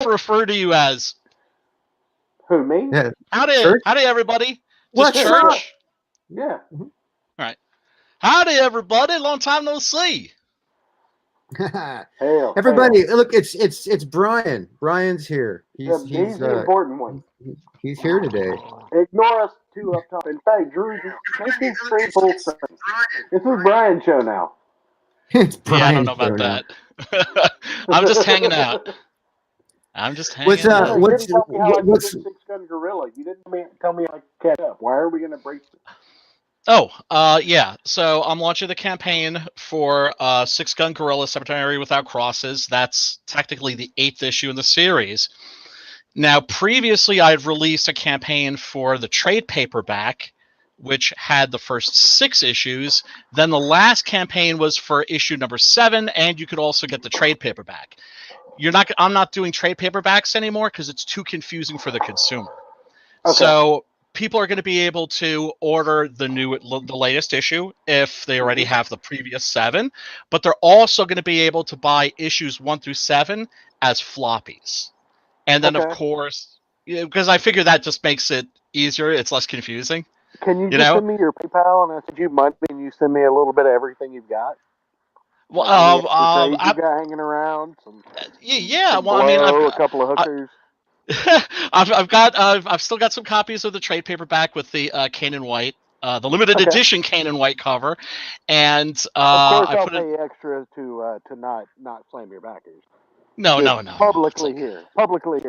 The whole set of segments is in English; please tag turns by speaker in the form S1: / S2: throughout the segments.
S1: refer to you as?
S2: Who, me?
S3: Yeah.
S1: Howdy, everybody.
S3: What's
S1: Just
S3: up?
S1: Church.
S2: Yeah.
S1: All right. Howdy, everybody. Long time no see.
S2: Hail.
S3: Everybody, look, it's Brian. Brian's here. He's
S2: the important one.
S3: He's here today.
S2: Ignore us two up top. In fact, Drew, this is straight full screen. This is Brian's show now.
S3: It's
S1: Yeah, I don't
S3: Brian's
S1: know about
S3: show
S1: that. I'm just hanging out.
S3: What's
S2: you didn't tell me how I could do Six Gun Gorilla. You didn't tell me I could catch up. Why are we going to break this?
S1: Oh, yeah. So I'm launching the campaign for Six Gun Gorilla Cemetery Without Crosses. That's technically the 8th issue in the series. Now, previously, I've released a campaign for the trade paperback, which had the first 6 issues. Then the last campaign was for issue number 7, and you could also get the trade paperback. I'm not doing trade paperbacks anymore because it's too confusing for the consumer. Okay. So people are going to be able to order the latest issue if they already have the previous 7, but they're also going to be able to buy issues 1 through 7 as floppies. And then, of course, because I figure that just makes it easier, it's less confusing.
S2: Can you just send me your PayPal and I send you money and you send me a little bit of everything you've got?
S1: Well,
S2: I've got hanging around.
S1: A
S2: couple of hookers.
S1: I've still got some copies of the trade paperback with the KEANU White, the limited edition KEANU White cover, and
S2: of course I'll pay extra to not slam your backers.
S1: No.
S2: Publicly here,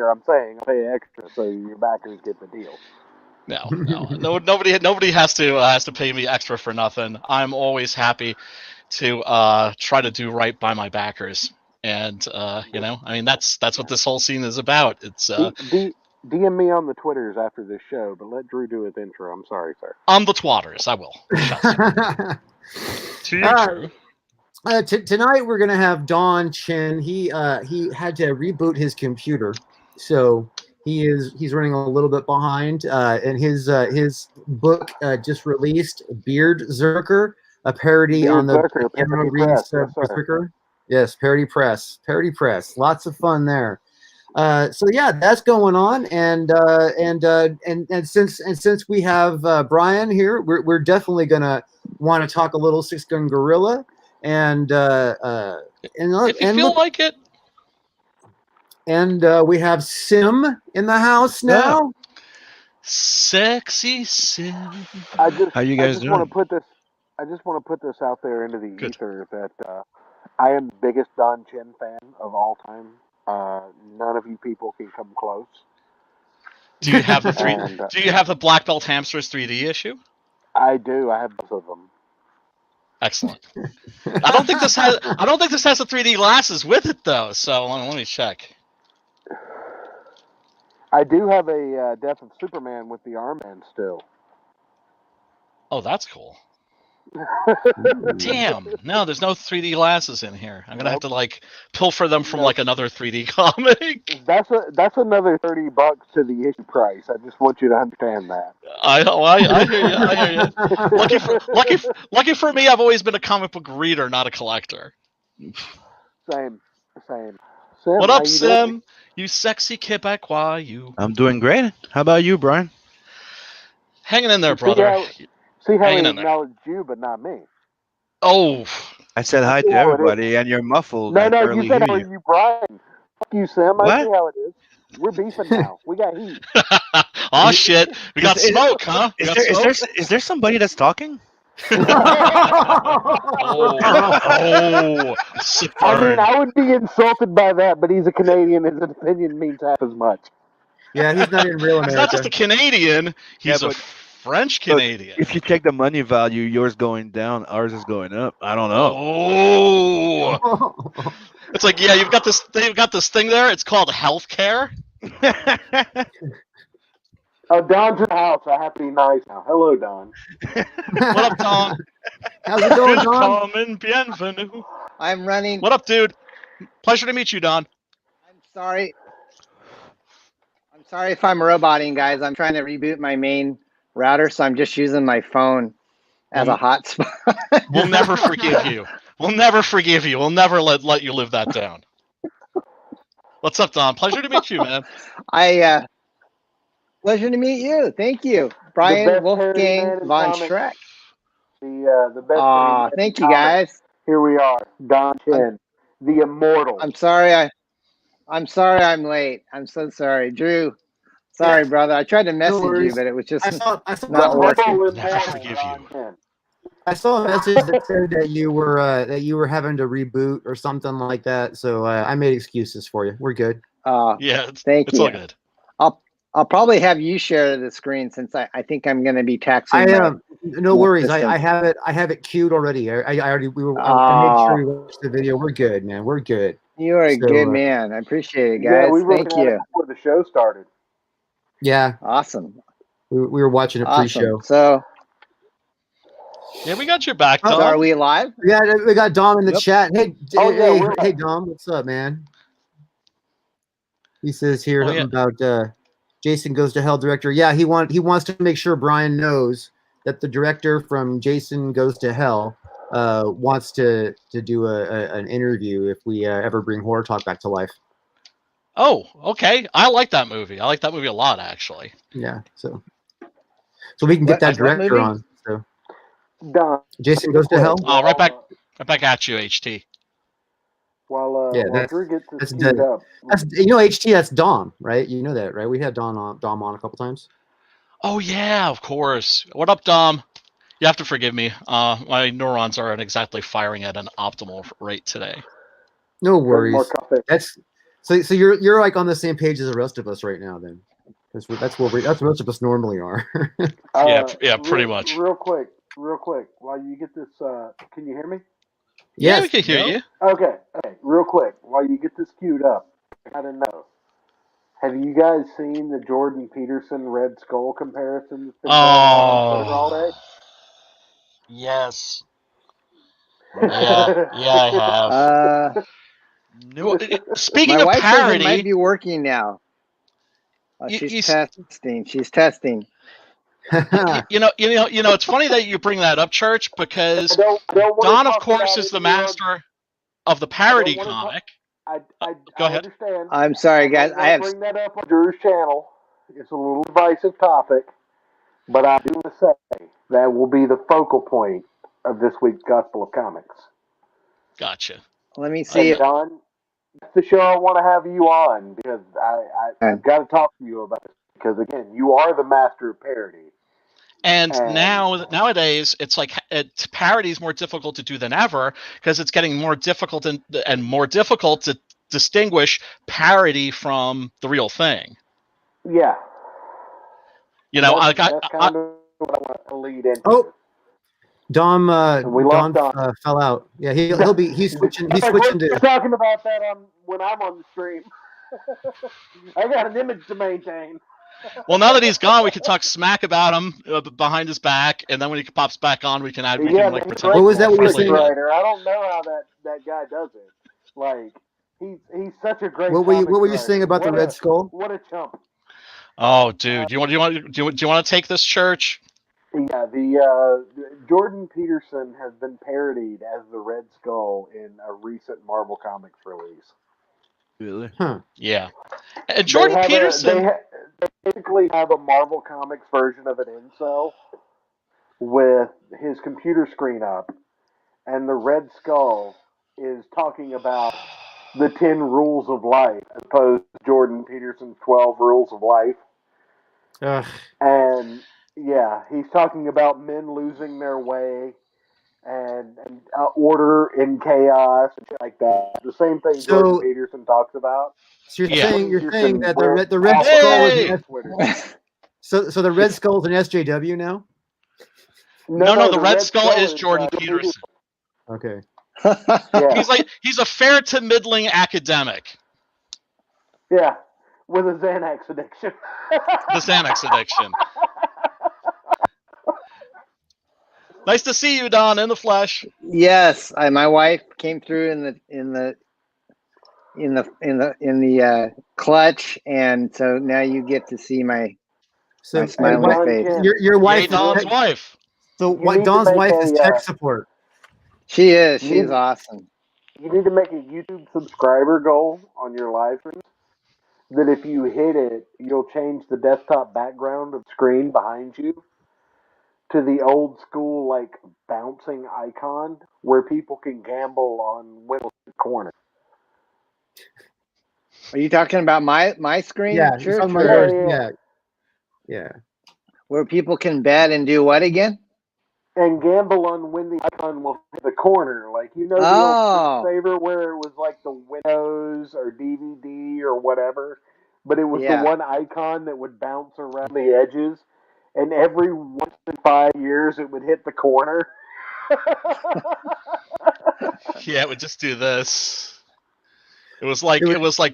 S2: I'm saying I'll pay extra so your backers get the deal.
S1: No, nobody has to pay me extra for nothing. I'm always happy to try to do right by my backers, and that's what this whole scene is about. It's
S2: DM me on the Twitters after this show, but let Drew do his intro. I'm sorry, sir.
S1: On the twatters, I will. To you, Drew.
S3: Tonight we're gonna have Don Chin. He had to reboot his computer, so he's running a little bit behind. And his book just released, BEARDZZERKER, a parody on the REEVES BRZRKR. Yes, Parody Press. Lots of fun there. So yeah, that's going on, and since we have Brian here, we're definitely gonna want to talk a little Six Gun Gorilla, and
S1: if you feel like it.
S3: And we have Sim in the house now.
S1: Oh. Sexy Sim.
S4: How you guys doing?
S2: I just want to put this out there into the ether that I am the biggest Don Chin fan of all time. None of you people can come close.
S1: Do you have the Do you have the Black Belt Hamsters 3D issue?
S2: I do. I have both of them.
S1: Excellent. I don't think this has the 3D glasses with it though. So let me check.
S2: I do have a Death of Superman with the armband still.
S1: Oh, that's cool. Damn. No, there's no 3D glasses in here. I'm gonna have to pilfer them from another 3D comic.
S2: That's another $30 to the issue price. I just want you to understand that.
S1: I hear you. Lucky for me, I've always been a comic book reader, not a collector.
S2: Same. Sim,
S1: what up, Sim? You sexy Quebecois, you.
S4: I'm doing great. How about you, Brian?
S1: Hanging in there, brother.
S2: See how he acknowledged you, but not me.
S1: Oh.
S4: I said hi to everybody, and you're muffled.
S2: No, you said how are you, Brian? Fuck you, Sam.
S4: What?
S2: I see how it is. We're beefing now. We got heat.
S1: Oh, shit. We got smoke, huh?
S4: Is there somebody that's talking?
S2: I would be insulted by that, but he's a Canadian. His opinion means half as much.
S3: Yeah, he's not in real America.
S1: He's not just a Canadian. He's a French Canadian.
S4: If you take the money value, yours going down, ours is going up. I don't know.
S1: Oh, it's like you've got this thing there. It's called healthcare.
S2: Oh, Don's in the house. I have to be nice now. Hello, Don.
S1: What up, Don?
S3: How's it going, Don?
S1: Bienvenue.
S5: I'm running.
S1: What up, dude? Pleasure to meet you, Don.
S5: I'm sorry if I'm roboting, guys. I'm trying to reboot my main router, so I'm just using my phone as a hotspot.
S1: We'll never forgive you. We'll never forgive you. We'll never let you live that down. What's up, Don? Pleasure to meet you, man.
S5: Pleasure to meet you. Thank you, Brian
S2: best parody man
S5: Wolfgang
S2: in
S5: von
S2: comics.
S5: Schreck.
S2: The best.
S5: Aw, thank you, guys.
S2: Here we are, Don Chen, the immortal.
S5: I'm sorry. I'm sorry I'm late. I'm so sorry, Drew. Sorry, brother. I tried to message you, but it was just
S3: I saw
S5: not working.
S1: Never forgive you.
S3: I saw a message that said that you were having to reboot or something like that. So I made excuses for you. We're good.
S1: Yeah,
S5: thank you.
S1: All good.
S5: I'll probably have you share the screen since I think I'm going to be taxing.
S3: No worries. I have it queued already. I made sure we watched the video. We're good, man. We're good.
S5: You are a good man. I appreciate it, guys.
S2: Yeah, we were
S5: Thank you.
S2: before the show started.
S5: Yeah. Awesome.
S3: We were watching it pre-show.
S5: So.
S1: Yeah, we got your back, Dom.
S5: So are we live?
S3: Yeah, we got Dom in the chat. Hey, hey, Dom, what's up, man? He says here something about Jason Goes to Hell director. Yeah, he wants to make sure Brian knows that the director from Jason Goes to Hell wants to do an interview if we ever bring Horror Talk back to life.
S1: Oh, okay. I like that movie. I like that movie a lot, actually.
S3: Yeah, so we can get that director on. So Jason Goes to Hell.
S1: Oh, right back at you, HT.
S2: While Drew gets this queued up.
S3: That's HT. That's Dom, right? You know that, right? We had Dom on a couple times.
S1: Oh yeah, of course. What up, Dom? You have to forgive me. My neurons aren't exactly firing at an optimal rate today.
S3: No worries. That's so you're like on the same page as the rest of us right now, then. That's what most of us normally are.
S1: yeah, pretty much.
S2: Real quick, while you get this, can you hear me?
S3: Yes.
S1: Yeah, we can hear you.
S2: Okay, real quick, while you get this queued up, I gotta know. Have you guys seen the Jordan Peterson Red Skull comparison? All day?
S1: Yes. Yeah, I have. Speaking of parody,
S5: it might be working now. She's testing. She's testing.
S1: It's funny that you bring that up, Church, because Don, of course, is the master of the parody comic. Go ahead.
S2: Understand.
S5: I'm sorry, guys. I have
S2: bring that up on Drew's channel. It's a little divisive topic, but I do want to say that will be the focal point of this week's Gospel of Comics.
S1: Gotcha.
S5: Let me see.
S2: Don, that's the show I want to have you on because I've got to talk to you about it. Because again, you are the master of parody.
S1: And nowadays, it's like parody is more difficult to do than ever because it's getting more difficult and more difficult to distinguish parody from the real thing.
S2: Yeah.
S1: That's
S2: kind of what I want to lead into.
S3: Oh, Dom fell out. Yeah, he's switching.
S2: We're talking about that when I'm on the stream. I got an image to maintain.
S1: Well, now that he's gone, we can talk smack about him behind his back, and then when he pops back on, we can add.
S2: Pretend.
S3: What was that? What you were saying?
S2: I don't know how that guy does it. Like he's such a great.
S3: What were you saying about the Red Skull?
S2: What a chump!
S1: Oh, dude, do you want to take this, Church?
S2: Yeah, the Jordan Peterson has been parodied as the Red Skull in a recent Marvel Comics release.
S4: Really?
S3: Huh.
S1: Yeah. And Jordan Peterson.
S2: They basically have a Marvel Comics version of an incel with his computer screen up, and the Red Skull is talking about the 10 rules of life as opposed to Jordan Peterson's 12 rules of life.
S3: Ugh.
S2: And yeah, he's talking about men losing their way and order in chaos and shit like that. The same thing Jordan Peterson talks about.
S3: So you're saying that the Red Skull is so the Red Skull is an SJW now?
S1: No, the Red Skull is Jordan Peterson.
S3: Okay.
S2: Yeah.
S1: He's a fair to middling academic.
S2: Yeah, with a Xanax addiction.
S1: The Xanax addiction. Nice to see you, Don, in the flesh.
S5: Yes, my wife came through in the clutch, and so now you get to see my smiling face.
S3: Your wife,
S1: Don's wife.
S3: So Don's wife is tech support.
S5: She is. She's awesome.
S2: You need to make a YouTube subscriber goal on your live stream that if you hit it, you'll change the desktop background of the screen behind you to the old school, like, bouncing icon where people can gamble on Windows corner.
S5: Are you talking about my screen,
S3: Yeah, you're
S5: Church?
S3: talking about
S5: Or
S3: yours. Yeah.
S5: where people can bet and do what again?
S2: And gamble on when the icon will hit the corner. Like, you know, the
S5: Oh.
S2: old screensaver where it was like the Windows or DVD or whatever, but it was the
S5: Yeah.
S2: one icon that would bounce around the edges, and every once in 5 years it would hit the corner.
S1: Yeah, it would just do this. It was like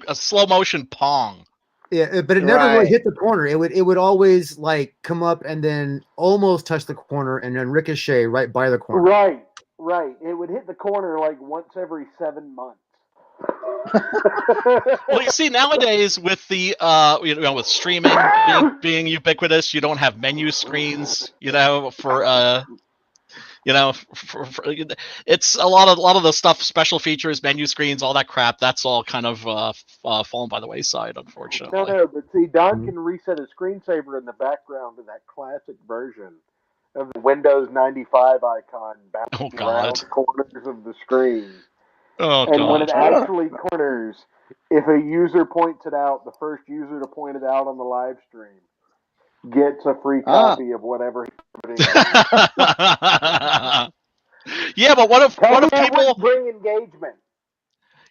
S1: a slow motion Pong.
S3: Yeah, but it never really
S5: Right.
S3: hit the corner. It would always like come up and then almost touch the corner and then ricochet right by the corner.
S2: Right. It would hit the corner like once every 7 months.
S1: Well, you see, nowadays with the with streaming being ubiquitous, you don't have menu screens. It's a lot of the stuff, special features, menu screens, all that crap. That's all kind of fallen by the wayside, unfortunately.
S2: No, but see, Don can reset a screensaver in the background of that classic version of the Windows 95 icon bouncing around the corners of the screen.
S1: Oh,
S2: and when it
S1: God.
S2: actually corners, if a user points it out, the first user to point it out on the live stream gets a free copy of whatever he put in.
S1: Yeah, but what if people
S2: bring engagement?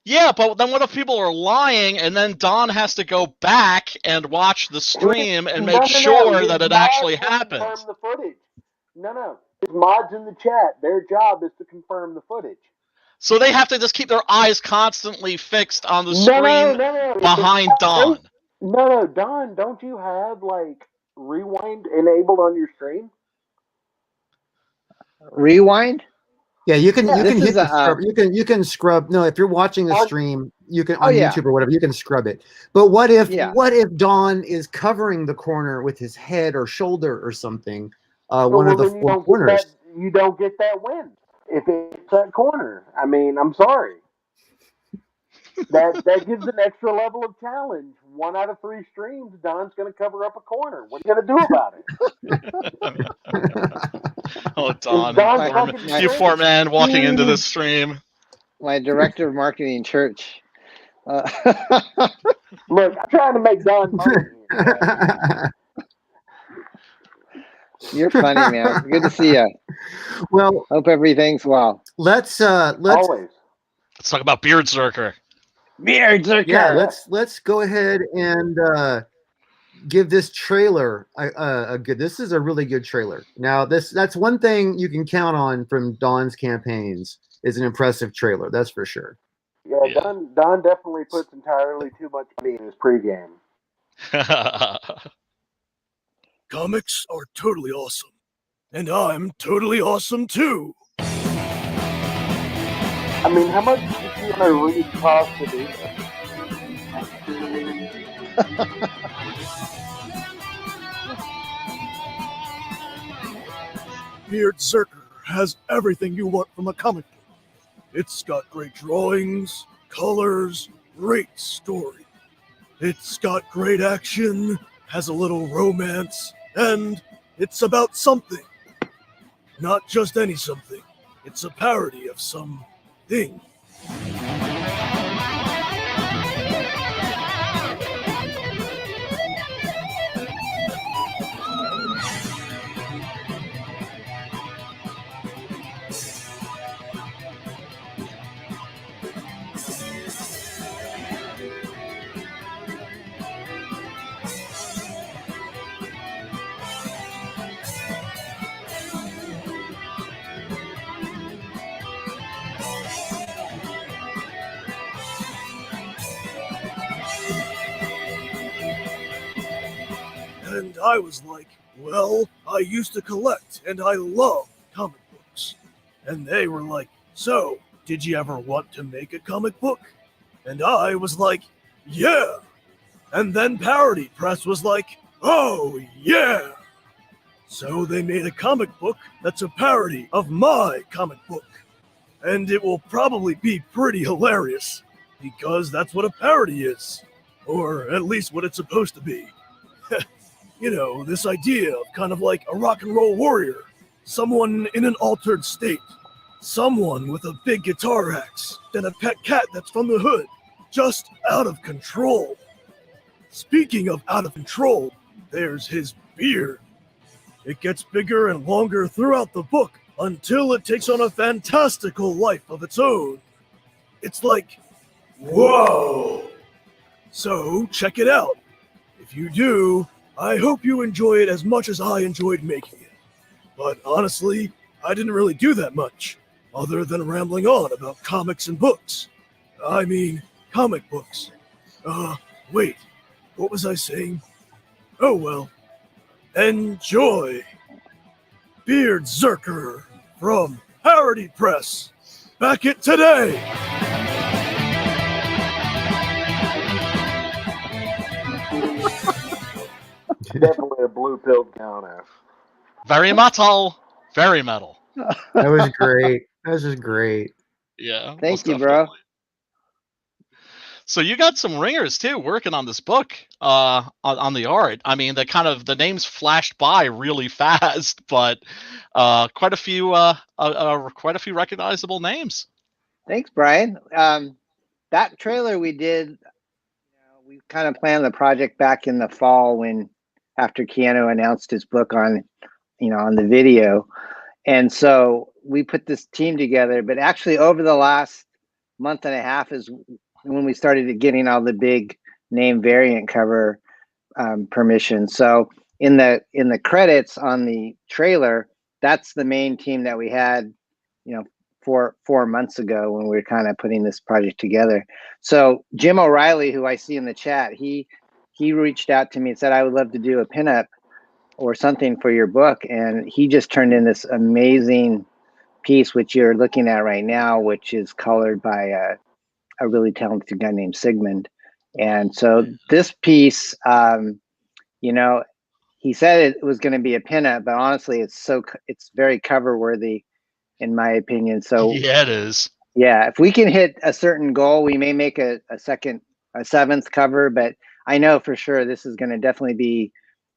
S1: Yeah, but then what if people are lying and then Don has to go back and watch the stream and make sure that it actually happens?
S2: Confirm the footage. No. His mods in the chat, their job is to confirm the footage.
S1: So they have to just keep their eyes constantly fixed on the screen behind Don.
S2: No, Don, don't you have like rewind enabled on your stream?
S5: Rewind?
S3: Yeah, you can hit the scrub. You can scrub. No, if you're watching the stream, you can on YouTube or whatever, you can scrub it. But what if Don is covering the corner with his head or shoulder or something? One of the four corners.
S2: You don't get that win if it's that corner. I mean, I'm sorry. That gives an extra level of challenge. 1 out of 3 streams, Don's going to cover up a corner. What are you going to do about it?
S1: Oh, Don, you poor man walking into this stream.
S5: My director of marketing, Church.
S2: Look, I'm trying to make Don money here.
S5: You're funny, man. Good to see you.
S3: Well,
S5: hope everything's well.
S3: Let's
S2: always.
S1: Let's talk about BEARDZZERKER.
S5: BEARDZZERKER.
S3: Yeah, let's go ahead and give this trailer a good. This is a really good trailer. Now, that's one thing you can count on from Don's campaigns is an impressive trailer. That's for sure.
S2: Yeah. Don definitely puts entirely too much money in his pregame.
S6: Comics are totally awesome, and I'm totally awesome too.
S2: I mean, how much did you want to read cost to do
S6: BEARDZZERKER has everything you want from a comic book. It's got great drawings, colors, great story. It's got great action, has a little romance, and it's about something. Not just any something. It's a parody of something. And I was like, well, I used to collect and I love comic books. And they were like, so, did you ever want to make a comic book? And I was like, yeah. And then Parody Press was like, oh, yeah. So they made a comic book that's a parody of my comic book. And it will probably be pretty hilarious, because that's what a parody is. Or at least what it's supposed to be. You know, this idea of kind of like a rock and roll warrior. Someone in an altered state. Someone with a big guitar axe. Then a pet cat that's from the hood. Just out of control. Speaking of out of control, there's his beard. It gets bigger and longer throughout the book until it takes on a fantastical life of its own. It's like, whoa! So check it out. If you do, I hope you enjoy it as much as I enjoyed making it. But honestly, I didn't really do that much, other than rambling on about comics and books. I mean, comic books. Wait, what was I saying? Oh well. Enjoy! BEARDZZERKER from Parody Press. Back it today!
S2: Definitely a blue-pilled KEANU.
S1: Very metal. Very metal.
S3: That was great. That was just great.
S1: Yeah.
S5: Thank
S1: most
S5: you, bro.
S1: definitely. So you got some ringers too working on this book on the art. I mean, the names flashed by really fast, but quite a few recognizable names.
S5: Thanks, Brian. That trailer we did, we kind of planned the project back in the fall after KEANU announced his book on the video. And so we put this team together, but actually over the last month and a half is when we started getting all the big name variant cover permission. So in the credits on the trailer, that's the main team that we had, 4 months ago when we were kind of putting this project together. So Jim O'Reilly, who I see in the chat, he reached out to me and said, I would love to do a pinup or something for your book. And he just turned in this amazing piece, which you're looking at right now, which is colored by a really talented guy named Sigmund. And so this piece, he said it was going to be a pinup, but honestly, it's very cover worthy, in my opinion. So
S1: yeah, it is.
S5: Yeah, if we can hit a certain goal, we may make a seventh cover, but I know for sure this is going to definitely be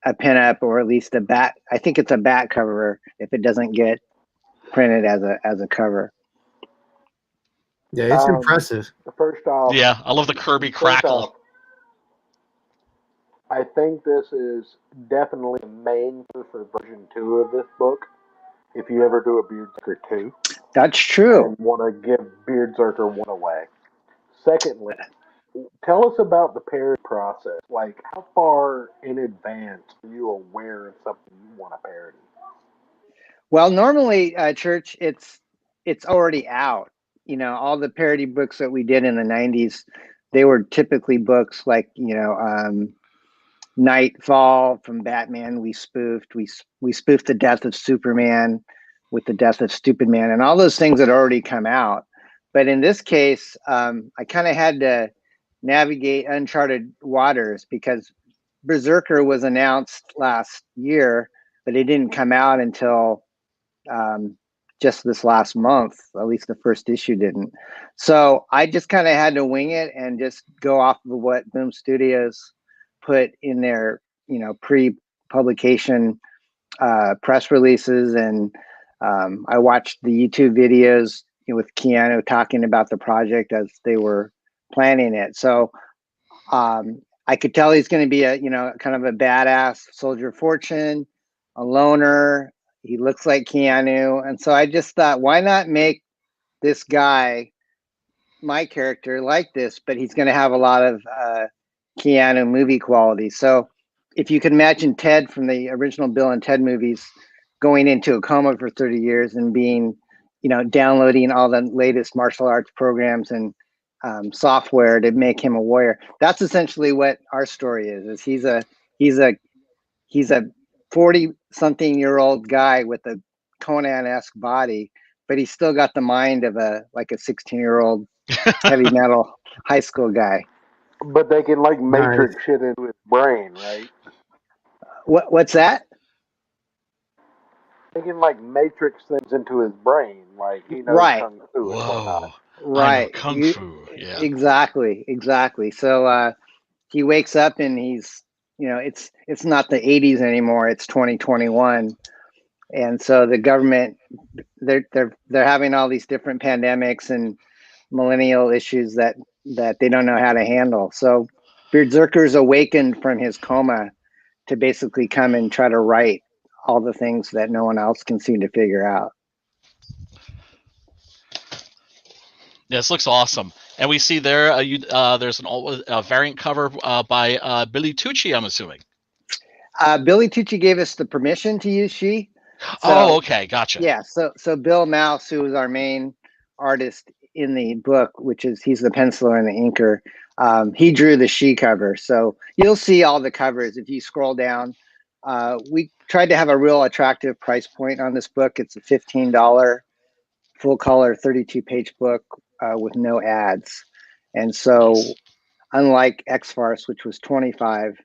S5: a pinup or at least a back. I think it's a back cover if it doesn't get printed as a cover.
S3: Yeah, it's impressive.
S2: First off,
S1: Yeah, I love the Kirby crackle.
S2: I think this is definitely the main for version 2 of this book. If you ever do a BEARDZZERKER 2.
S5: That's true.
S2: And want to give BEARDZZERKER 1 away. Secondly, tell us about the parody process. Like, how far in advance are you aware of something you want to parody?
S5: Well, normally, Church, it's already out. All the parody books that we did in the 90s, they were typically books like, Nightfall from Batman. We spoofed the death of Superman with the death of Stupid Man, and all those things had already come out. But in this case, I kind of had to navigate uncharted waters because BRZRKR was announced last year, but it didn't come out until just this last month. At least the first issue didn't. So I just kind of had to wing it and just go off of what Boom Studios put in their pre-publication press releases, and I watched the YouTube videos with KEANU talking about the project as they were planning it. So I could tell he's going to be a kind of a badass soldier of fortune, a loner. He looks like KEANU, and so I just thought, why not make this guy, my character, like this, but he's going to have a lot of KEANU movie quality. So if you can imagine Ted from the original Bill and Ted movies going into a coma for 30 years and being, downloading all the latest martial arts programs and software to make him a warrior. That's essentially what our story is he's a 40-something-year-old guy with a Conan-esque body, but he's still got the mind of a 16-year-old heavy metal high school guy.
S2: But they can Matrix shit into his brain, right?
S5: What's that?
S2: They can Matrix things into his brain, like he knows kung fu and whatnot.
S5: Right.
S1: Kung fu. Yeah.
S5: Exactly. So he wakes up and he's, it's not the 80s anymore. It's 2021. And so the government, they're having all these different pandemics and millennial issues that they don't know how to handle. So BEARDZZERKER's awakened from his coma to basically come and try to right all the things that no one else can seem to figure out.
S1: Yeah, this looks awesome. And we see there, there's a variant cover by Billy Tucci, I'm assuming.
S5: Billy Tucci gave us the permission to use she.
S1: So, okay, gotcha.
S5: Yeah, so Bill Mouse, who is our main artist in the book, he's the penciler and the inker, he drew the she cover. So you'll see all the covers if you scroll down. We tried to have a real attractive price point on this book. It's a $15 full color 32-page book with no ads. And so unlike X-Farce, which was 25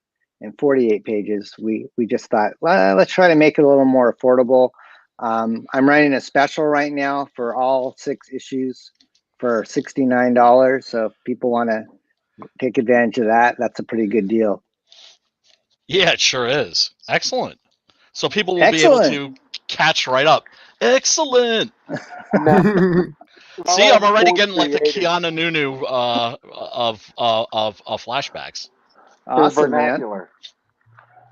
S5: and 48 pages, we just thought, well, let's try to make it a little more affordable. I'm running a special right now for all 6 issues for $69. So if people want to take advantage of that, that's a pretty good deal.
S1: Yeah, it sure is. Excellent. So people will be able to catch right up. Excellent. See, I'm already getting like the Keanu Nunu of flashbacks.
S5: Awesome, vernacular.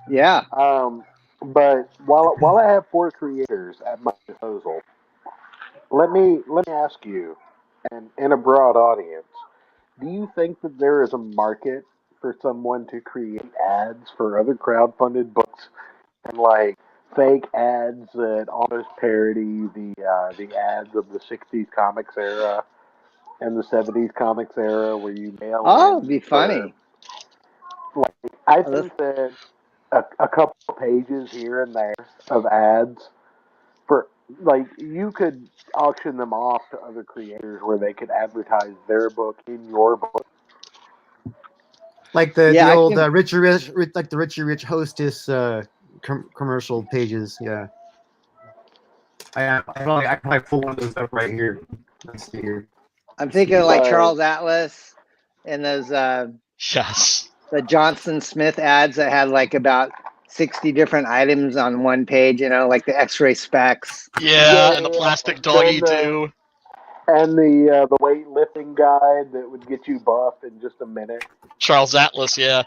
S5: Man. Yeah.
S2: But while I have 4 creators at my disposal, let me ask you, and in a broad audience, do you think that there is a market for someone to create ads for other crowdfunded books and like fake ads that almost parody the ads of the '60s comics era and the '70s comics era, where you mail?
S5: Oh, it'd be funny.
S2: Like, I think that a couple of pages here and there of ads for, like, you could auction them off to other creators where they could advertise their book in your book.
S3: Like the old Richie Rich Hostess commercial pages. Yeah. I probably pull one of those up right here. Let's see here.
S5: I'm thinking of like Charles Atlas and those
S1: yes,
S5: the Johnson Smith ads that had like about 60 different items on one page, like the X-ray specs.
S1: Yeah, and the plastic doggy too.
S2: And the weightlifting guide that would get you buff in just a minute.
S1: Charles Atlas, yeah.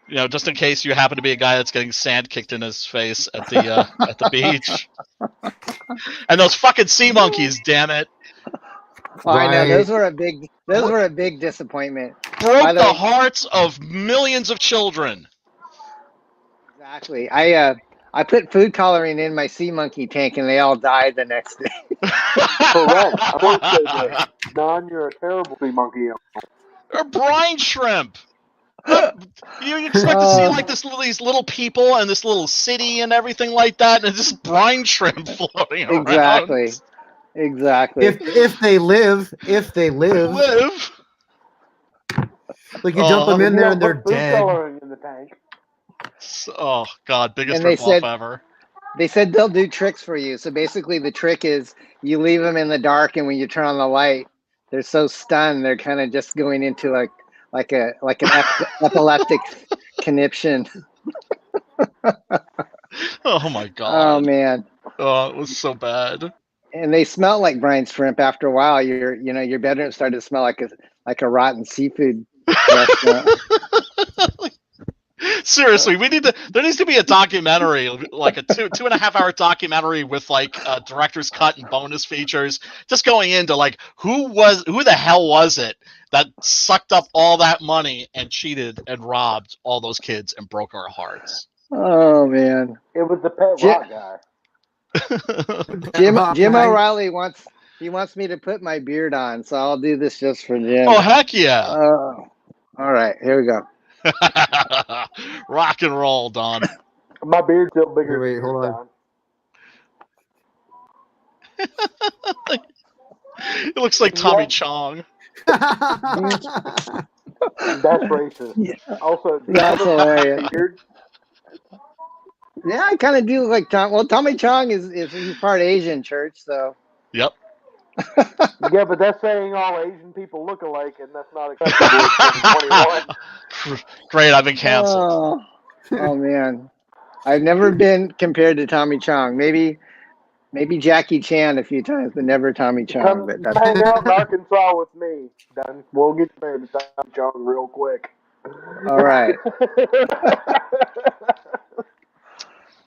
S1: Just in case you happen to be a guy that's getting sand kicked in his face at the beach. And those fucking sea monkeys, damn it.
S5: Oh, right. I know, those were a big disappointment.
S1: Broke the hearts of millions of children.
S5: Exactly. I put food coloring in my sea monkey tank and they all died the next day.
S2: Correct. Don, you're a terrible sea monkey.
S1: Or brine shrimp. You expect to see like these little people and this little city and everything like that, and it's just brine shrimp floating around.
S5: Exactly.
S3: If they live. Like you dump them in there and they're dead.
S2: In the tank.
S1: Oh God, biggest rip-off ever.
S5: They said they'll do tricks for you. So basically the trick is you leave them in the dark, and when you turn on the light, they're so stunned they're kind of just going into like an epileptic conniption.
S1: Oh my God.
S5: Oh man.
S1: Oh, it was so bad.
S5: And they smell like brine shrimp after a while. Your bedroom started to smell like a rotten seafood restaurant.
S1: Seriously, there needs to be a documentary, like a 2.5 hour documentary with like director's cut and bonus features, just going into like who the hell was it that sucked up all that money and cheated and robbed all those kids and broke our hearts.
S5: Oh man,
S2: it was the pet rock
S5: guy. Jim O'Reilly wants me to put my beard on, so I'll do this just for Jim.
S1: Oh heck yeah!
S5: All right, here we go.
S1: Rock and roll, Don.
S2: My beard's still bigger.
S3: Wait, hold on.
S1: It looks like Tommy Chong.
S2: That's racist. Yeah. Also,
S5: that's hilarious. Yeah, I kind of do like Tom. Well, Tommy Chong is he's part Asian, church, so.
S1: Yep.
S2: Yeah, but that's saying all Asian people look alike, and that's not acceptable in 2021.
S1: Great, I've been canceled.
S5: Oh man, I've never been compared to Tommy Chong. Maybe Jackie Chan a few times, but never Tommy Chong.
S2: Come
S5: But that's
S2: hang out in Arkansas with me, Done. We'll get you there to Tom John real quick.
S5: all right.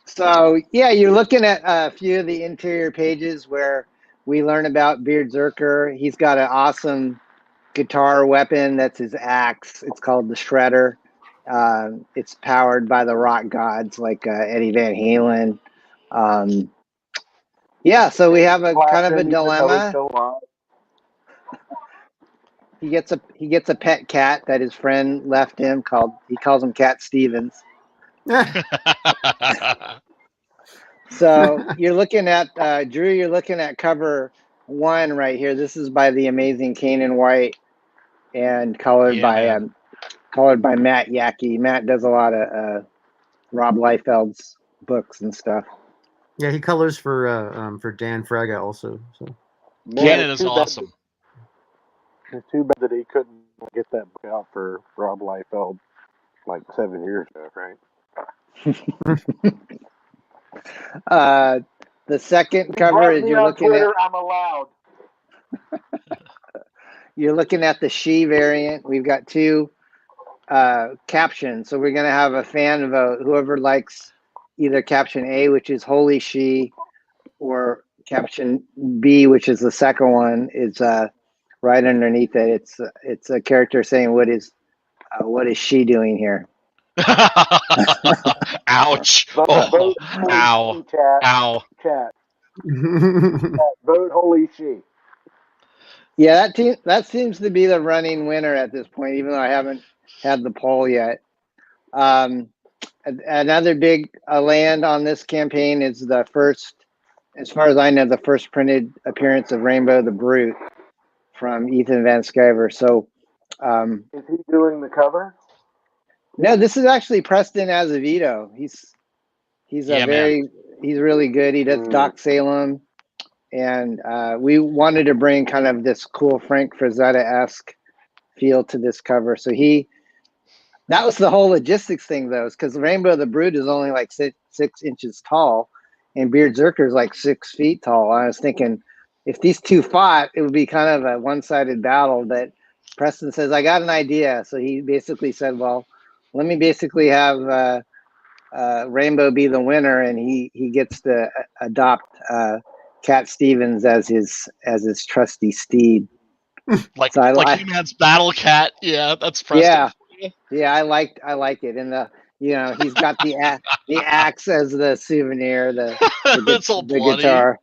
S5: So yeah, you're looking at a few of the interior pages where we learn about BEARDZZERKER. He's got an awesome guitar weapon that's his axe. It's called the Shredder. It's powered by the rock gods like Eddie Van Halen. Yeah, so we have a kind of a dilemma. He gets a pet cat that his friend left him he calls him Cat Stevens. So you're looking at Drew. You're looking at cover 1 right here. This is by the amazing Kane White and colored by Matt Yackey. Matt does a lot of Rob Liefeld's books and stuff.
S3: Yeah, he colors for Dan Fraga also. So
S1: Cannon is awesome.
S2: It's too bad that he couldn't get that book out for Rob Liefeld like 7 years ago, right?
S5: The second cover is you're looking
S2: Twitter,
S5: at.
S2: I'm allowed.
S5: You're looking at the she variant. We've got 2 captions, so we're gonna have a fan vote. Whoever likes either caption A, which is Holy She, or caption B, which is the second one, is right underneath it. It's a character saying, "What is she doing here?"
S1: Ouch!
S2: Vote
S1: Ow!
S2: chat.
S1: Ow!
S2: Chat. Vote Holy She.
S5: Yeah, that seems to be the running winner at this point, even though I haven't had the poll yet. Another big land on this campaign is the first, as far as I know, the first printed appearance of Rainbow the Brute from Ethan Van Sciver. So,
S2: is he doing the cover?
S5: No, this is actually Preston Azevedo. He's really good. He does Doc Salem, and we wanted to bring kind of this cool Frank Frazetta-esque feel to this cover. So that was the whole logistics thing, though, because Rainbow the Brute is only like 6 inches tall, and BEARDZZERKER is like 6 feet tall. I was thinking, if these 2 fought, it would be kind of a one-sided battle. But Preston says, "I got an idea." So he basically said, "Well, let me basically have Rainbow be the winner," and he gets to adopt Cat Stevens as his trusty steed.
S1: Like
S5: So
S1: He-Man's Battle Cat. Yeah, that's Preston.
S5: Yeah, I like it. And he's got the axe as the souvenir,
S1: It's all
S5: the
S1: bloody.
S5: guitar.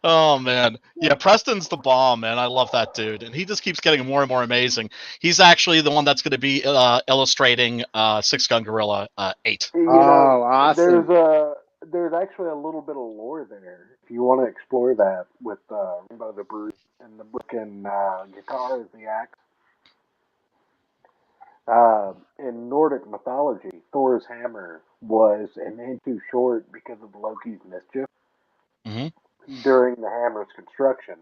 S1: Oh man, yeah, Preston's the bomb, man. I love that dude, and he just keeps getting more and more amazing. He's actually the one that's going to be illustrating Six Gun Gorilla 8.
S5: Awesome!
S2: There's actually a little bit of lore there if you want to explore that with Rainbow the Brute and the book and guitar as the axe. In Nordic mythology, Thor's hammer was an inch too short because of Loki's mischief during the hammer's construction.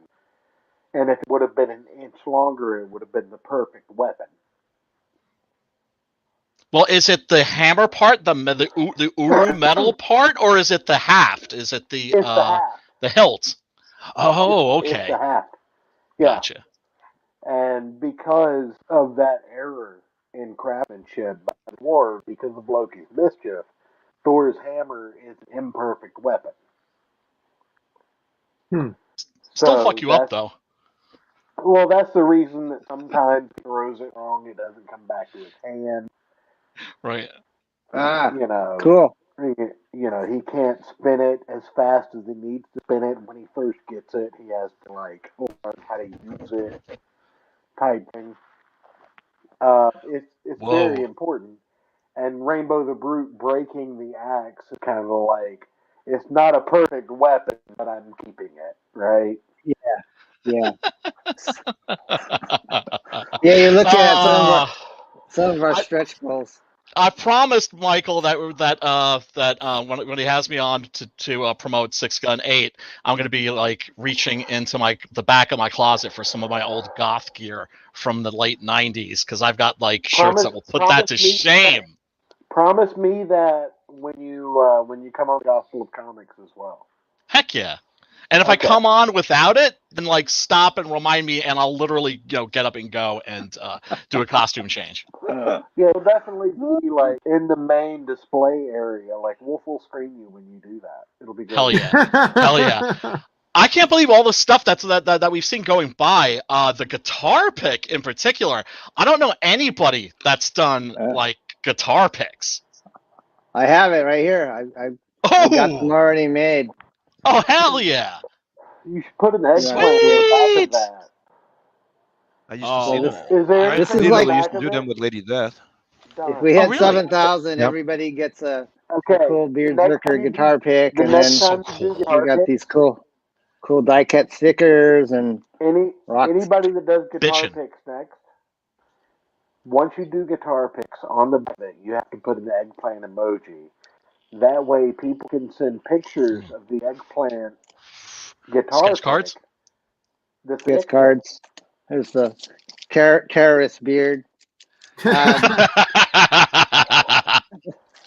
S2: And if it would have been an inch longer, it would have been the perfect weapon.
S1: Well, is it the hammer part, the Uru metal part, or is it the haft? Is it the hilt? Oh, okay.
S2: It's the haft. Yeah.
S1: Gotcha.
S2: And because of that error in craftsmanship by the dwarves, because of Loki's mischief, Thor's hammer is an imperfect weapon.
S1: Still fuck you up, though.
S2: Well, that's the reason that sometimes he throws it wrong, it doesn't come back to his hand.
S1: Right.
S5: Cool.
S2: He can't spin it as fast as he needs to spin it. When he first gets it, he has to learn how to use it, type thing. It's very important. And Rainbow the Brute breaking the axe is kind of it's not a perfect weapon, but I'm keeping it, right?
S5: Yeah. Yeah, you're looking at some of our stretch goals.
S1: I promised Michael that when he has me on to promote Six Gun 8, I'm going to be like reaching into the back of my closet for some of my old goth gear from the late '90s because I've got like shirts that will put that to shame.
S2: Promise me that when you come on Gospel of Comics as well.
S1: Heck yeah. And if I come on without it, then like stop and remind me, and I'll literally get up and go and do a costume change.
S2: Yeah, it'll definitely be like in the main display area. Like we'll full screen you when you do that. It'll be great.
S1: Hell yeah, hell yeah! I can't believe all the stuff that we've seen going by. The guitar pick in particular. I don't know anybody that's done like guitar picks.
S5: I have it right here. I've got them already made.
S1: Oh hell yeah!
S2: You should put an eggplant in the back of that.
S4: I used to see them.
S2: Is there
S5: This is
S2: anything
S5: like-
S2: in the
S4: used
S2: back
S4: to do
S2: of
S4: them
S2: it?
S4: with Lady Death.
S5: If we had
S1: really?
S5: 7,000,
S4: Yep.
S5: everybody gets a
S2: Okay.
S5: cool
S2: the next
S5: BEARDZZERKER
S2: time you
S5: guitar pick,
S2: The
S5: and then
S2: next time
S1: so
S2: you do
S1: cool.
S2: guitar
S5: you got
S2: pick,
S5: these cool die-cut stickers and rocks.
S2: anybody that does guitar
S1: Bitchin'.
S2: picks next, once you do guitar picks on the back of it, you have to put an eggplant emoji. That way, people can send pictures of the eggplant guitar
S1: Sketch cards?
S2: pick. The
S5: Sketch
S2: sketch
S5: cards. There's the terrorist beard.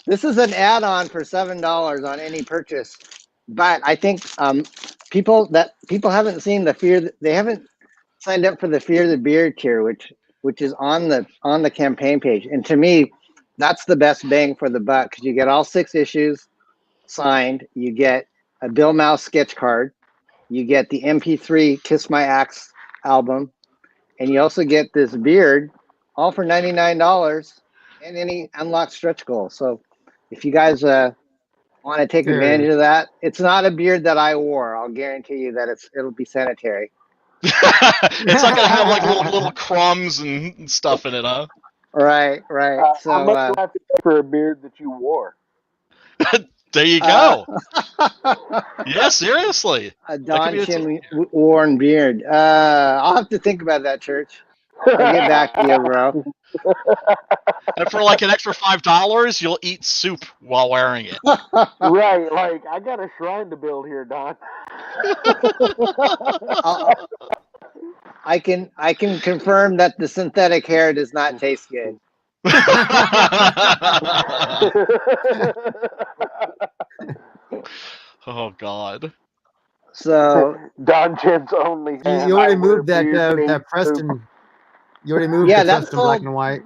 S5: This is an add-on for $7 on any purchase, but I think people haven't seen they haven't signed up for the Fear the Beard tier, which is on the campaign page, and to me, that's the best bang for the buck because you get all 6 issues signed, you get a Bill Mouse sketch card, you get the MP3 Kiss My Axe album, and you also get this beard, all for $99, and any unlocked stretch goal. So if you guys want to take advantage of that, it's not a beard that I wore. I'll guarantee you that it'll be sanitary.
S1: It's not gonna have like little crumbs and stuff in it, huh?
S5: Right. So
S2: I'm gonna have to pay for a beard that you wore.
S1: There you go. Yeah, seriously.
S5: a Don Chin worn beard. I'll have to think about that, Church. I'll get back to you, bro.
S1: And for like an extra $5, you'll eat soup while wearing it.
S2: Right, like I got a shrine to build here, Don.
S5: I can confirm that the synthetic hair does not taste good.
S1: Oh God.
S5: So
S2: Don Chin's only.
S3: You already moved that Preston. You already moved the Preston black and white.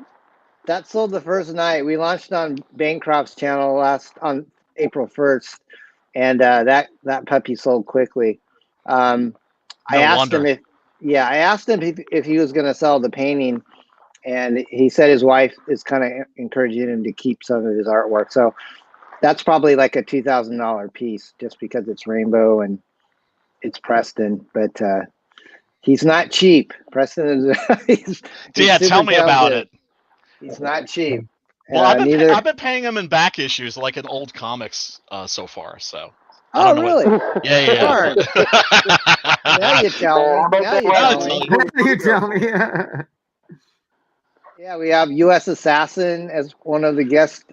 S5: That sold the first night. We launched on Bancroft's channel on April 1st, and that puppy sold quickly. I asked him if he was going to sell the painting, and he said his wife is kind of encouraging him to keep some of his artwork. So that's probably like a $2,000 piece, just because it's rainbow and it's Preston. But he's not cheap. Preston is.
S1: Yeah, tell me about it.
S5: He's not cheap.
S1: Well, I've been paying him in back issues, like in old comics, so far. So.
S5: Oh, really?
S1: Yeah.
S5: Now you tell me.
S3: Now you tell me.
S5: Yeah, we have U.S. Assassin as one of the guest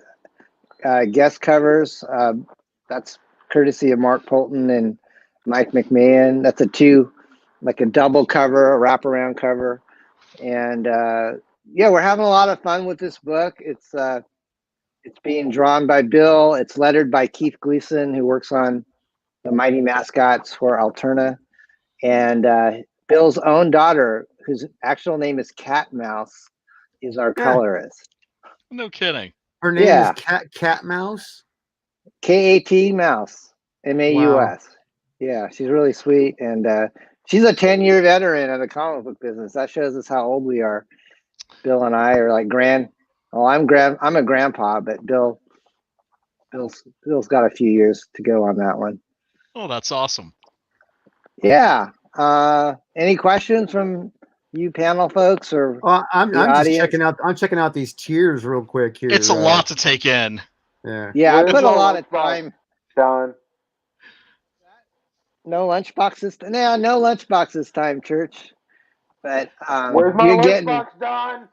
S5: covers. That's courtesy of Mark Polton and Mike McMahon. That's a double cover, a wraparound cover, and we're having a lot of fun with this book. It's being drawn by Bill. It's lettered by Keith Gleason, who works on the Mighty Mascots for Alterna, and Bill's own daughter, whose actual name is Cat Mouse, is our colorist.
S1: No kidding.
S3: Her name is Cat Mouse?
S5: K-A-T Mouse. M-A-U-S. Wow. Yeah, she's really sweet, and she's a 10-year veteran of the comic book business. That shows us how old we are. Bill and I are like I'm a grandpa, but Bill's got a few years to go on that one.
S1: Oh, that's awesome.
S5: Yeah. Any questions from you panel folks or
S3: I'm just checking out. I'm checking out these tiers real quick here.
S1: It's a lot to take in.
S5: Yeah, I put a lot of time.
S2: Don.
S5: No lunchboxes. No lunchbox this time, Church. But
S2: where's my lunchbox, Don?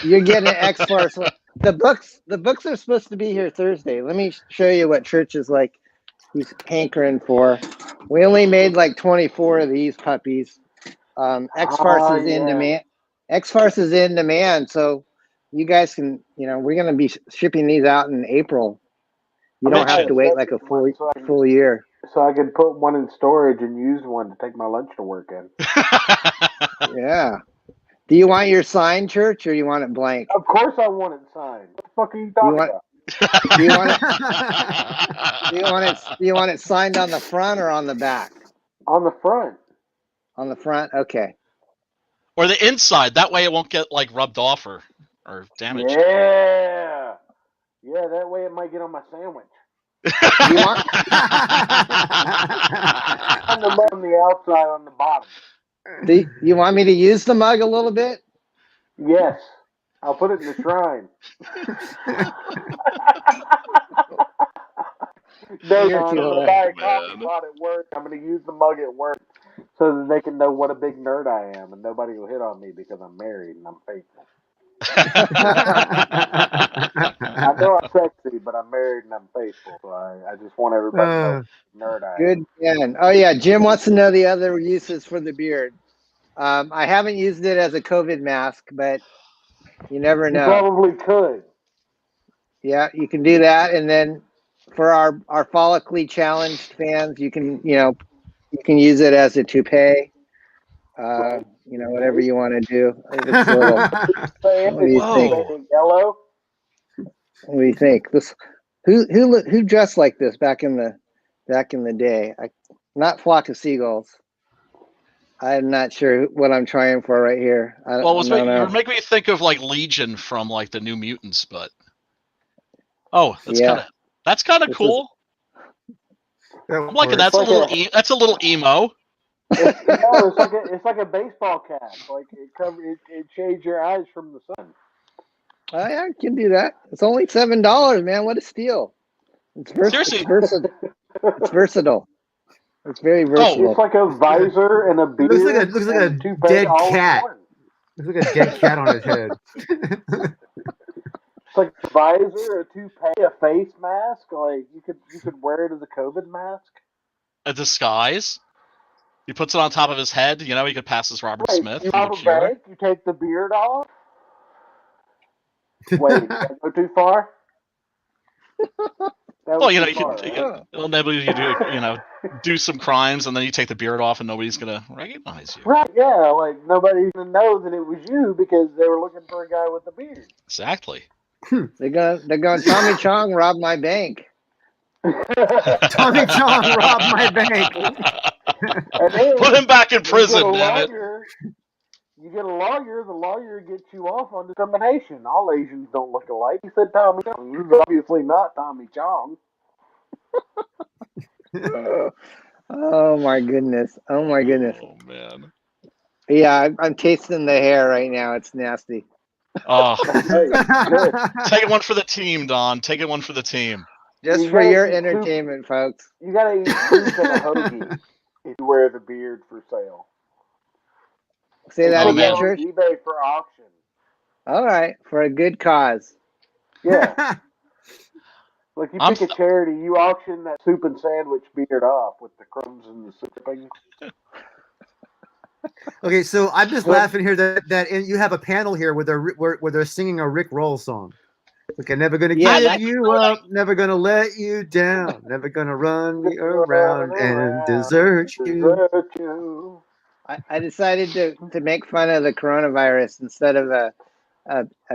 S5: You're getting an X-Force. The books are supposed to be here Thursday. Let me show you what Church is like. He's hankering for. We only made like 24 of these puppies. X Farce is in demand. X Farce is in demand, so you guys can, we're gonna be shipping these out in April. You don't have to wait like a full year.
S2: So I can put one in storage and use one to take my lunch to work in.
S5: Yeah. Do you want your sign, Church, or do you want it blank?
S2: Of course I want it signed. What the fuck are you talking about?
S5: Do you want it signed on the front or on the back?
S2: On the front.
S5: On the front? Okay.
S1: Or the inside. That way it won't get like rubbed off or damaged.
S2: Yeah. Yeah, that way it might get on my sandwich.
S5: You want
S2: on the outside, on the bottom.
S5: Do you want me to use the mug a little bit?
S2: Yes. I'll put it in the shrine. I'm going to buy a coffee pot at work. I'm going to use the mug at work so that they can know what a big nerd I am and nobody will hit on me because I'm married and I'm faithful. I know I'm sexy, but I'm married and I'm faithful. So I just want everybody to know what nerd I am.
S5: Good man. Oh, yeah. Jim wants to know the other uses for the beard. I haven't used it as a COVID mask, but you never know.
S2: You probably could.
S5: Yeah, you can do that. And then for our follically challenged fans, you can use it as a toupee. Whatever you want to do. It's a little, what do you think?
S2: Yellow.
S5: What do you think? Who dressed like this back in the day? Not Flock of Seagulls. I'm not sure what I'm trying for right here.
S1: You're making me think of like Legion from like the New Mutants, but that's kind of cool. I'm liking that's a little emo.
S2: It's like a baseball cap. Like it shades your eyes from the sun.
S5: I can do that. It's only $7, man. What a steal! It's versatile. It's versatile. It's very versatile.
S2: It's like a visor and a beard.
S3: It looks like a dead cat. Looks like a dead cat on his head.
S2: It's like a visor, a toupee, a face mask. Like you could wear it as a COVID mask.
S1: A disguise. He puts it on top of his head. He could pass as Robert Smith.
S2: You rob a bank, you take the beard off. Wait, did I go too far?
S1: Well, you do some crimes and then you take the beard off and nobody's gonna recognize you.
S2: Right? Yeah, like nobody's gonna know that it was you because they were looking for a guy with a beard.
S1: Exactly.
S5: They're going. Tommy Chong robbed my bank.
S3: Tommy Chong robbed my bank.
S1: Put him back in prison, damn it.
S2: You get a lawyer, the lawyer gets you off on discrimination. All Asians don't look alike. He said Tommy Chong. This is obviously not Tommy Chong.
S5: Oh my goodness. Oh my goodness.
S1: Oh man.
S5: Yeah, I'm tasting the hair right now. It's nasty.
S1: Oh. Take one for the team, Don. Take one for the team.
S5: Just for your entertainment, folks.
S2: You gotta eat soup and a hoagie if you wear the beard for sale.
S5: Say that again, Church.
S2: eBay for auction.
S5: All right, for a good cause.
S2: Yeah. Like you pick a charity, you auction that soup and sandwich beard off with the crumbs and the sipping.
S3: Okay, so I'm just laughing here that you have a panel here where they're singing a Rick Roll song. Like, I'm never gonna give you up, never gonna let you down, never gonna run me around and desert you.
S5: I decided to make fun of the coronavirus instead of a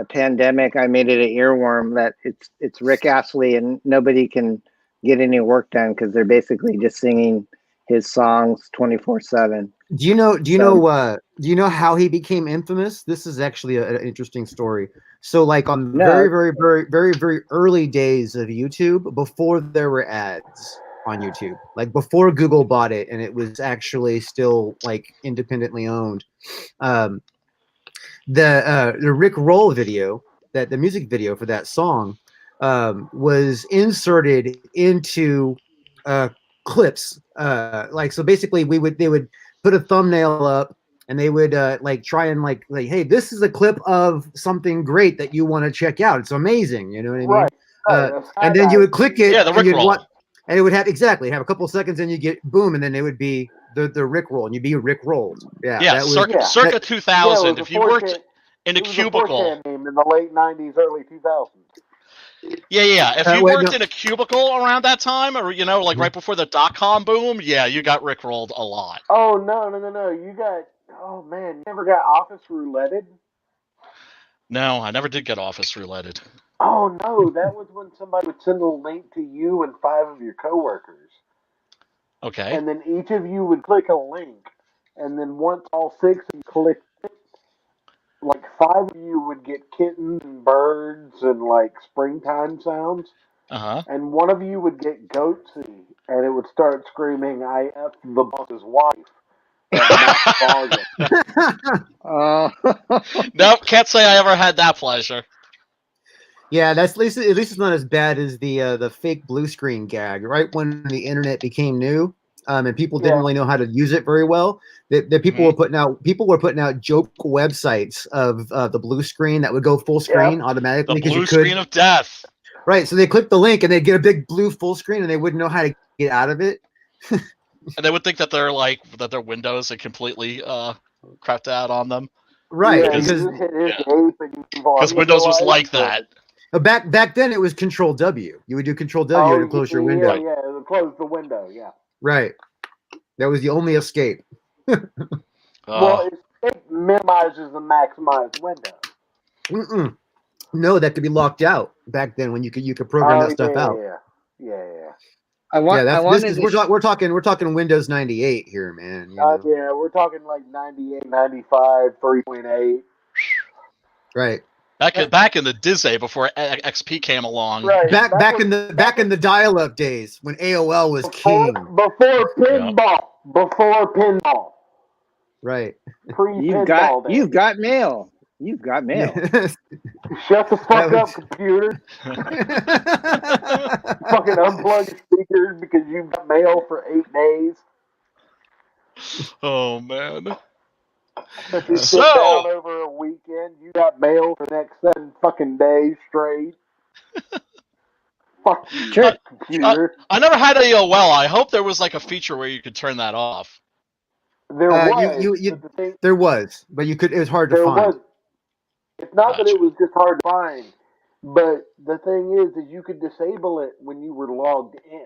S5: pandemic. I made it an earworm that it's Rick Astley and nobody can get any work done because they're basically just singing his songs 24/7.
S3: Do you know how he became infamous? This is actually an interesting story. So like on very, very, very, very, very early days of YouTube, before there were ads on YouTube, like before Google bought it and it was actually still like independently owned, the Rick Roll video, that the music video for that song, was inserted into clips. Like, so basically they would put a thumbnail up and they would like try and like, hey, this is a clip of something great that you want to check out. It's amazing. You know what I mean?
S2: Right.
S3: And then you would click it,
S1: Yeah, the
S3: and you'd
S1: Rickroll.
S3: watch, and it would have have a couple of seconds, and you get boom, and then it would be the Rickroll, and you'd be Rickrolled. Yeah,
S1: Yeah,
S3: that was
S1: circa 2000. If you worked in a
S2: it was
S1: cubicle,
S2: a name in the late 90s, early 2000s.
S1: yeah. If you
S3: wait,
S1: worked
S3: no.
S1: in a cubicle around that time, or like right before the .com boom, yeah, you got Rickrolled a lot.
S2: Oh no! You got. Oh man, you never got office rouletted?
S1: No, I never did get office rouletted.
S2: Oh no, that was when somebody would send a link to you and 5 of your coworkers.
S1: Okay.
S2: And then each of you would click a link, and then once all 6 of you clicked it, like 5 of you would get kittens and birds and like springtime sounds, and one of you would get goatsy, and it would start screaming, "I F the boss's wife."
S1: Nope, can't say I ever had that pleasure.
S3: Yeah, that's at least it's not as bad as the fake blue screen gag. Right when the internet became new, and people didn't really know how to use it very well, that people were putting out joke websites of the blue screen that would go full screen automatically.
S1: The blue screen of death.
S3: Right, so they click the link and they'd get a big blue full screen, and they wouldn't know how to get out of it.
S1: And they would think that their Windows are completely crapped out on them.
S3: Right,
S1: because Windows was like that.
S3: Back then it was Control W. You would do Control W to close your window.
S2: Yeah, it would close the window. Yeah.
S3: Right. That was the only escape.
S2: Well, it minimizes and maximizes window.
S3: No, that could be locked out back then when you could program that stuff out.
S2: Yeah.
S3: We're talking Windows 98 here, man.
S2: Yeah, we're talking like 98, 95, 3.8.
S3: Right.
S1: Back in the Disney before XP came along.
S2: Right.
S3: Back in the dial-up days when AOL was king.
S2: Before pinball. Before pinball.
S3: Right.
S2: Pre-pinball.
S5: You've got mail. You've got mail.
S2: Shut the fuck up, computer. Fucking unplug speakers because you've got mail for 8 days.
S1: Oh man.
S2: If you sit down over a weekend, you got mail for the next 7 fucking days straight. Fuck you, computer.
S1: I never had AOL. I hope there was like a feature where you could turn that off.
S2: There was.
S3: There was, but you could. It was hard to find.
S2: It's not that it was just hard to find, but the thing is you could disable it when you were logged in.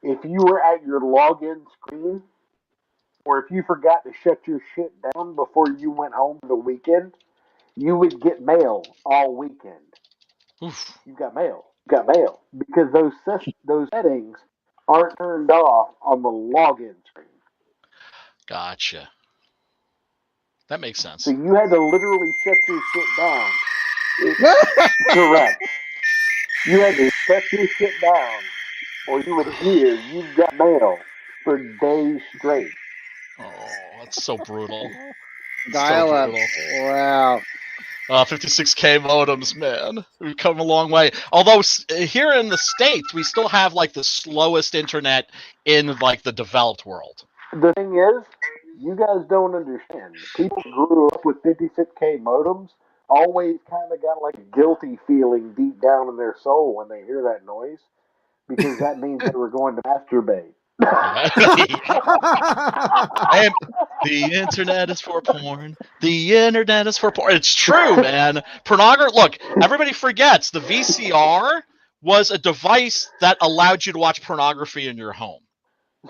S2: If you were at your login screen, or if you forgot to shut your shit down before you went home for the weekend, you would get mail all weekend.
S1: Oof.
S2: You got mail. Because those settings aren't turned off on the login screen.
S1: Gotcha. That makes sense.
S2: So you had to literally shut your shit down. Correct. You had to shut your shit down, or you would hear you've got mail for days straight.
S1: Oh, that's so brutal.
S5: Dial up. Wow.
S1: 56K modems, man. We've come a long way. Although here in the States, we still have like the slowest internet in like the developed world.
S2: The thing is, you guys don't understand. People who grew up with 56K modems always kind of got like a guilty feeling deep down in their soul when they hear that noise, because that means they were going to masturbate.
S1: And the internet is for porn. The internet is for porn. It's true, man. Pornography. Look, everybody forgets the VCR was a device that allowed you to watch pornography in your home.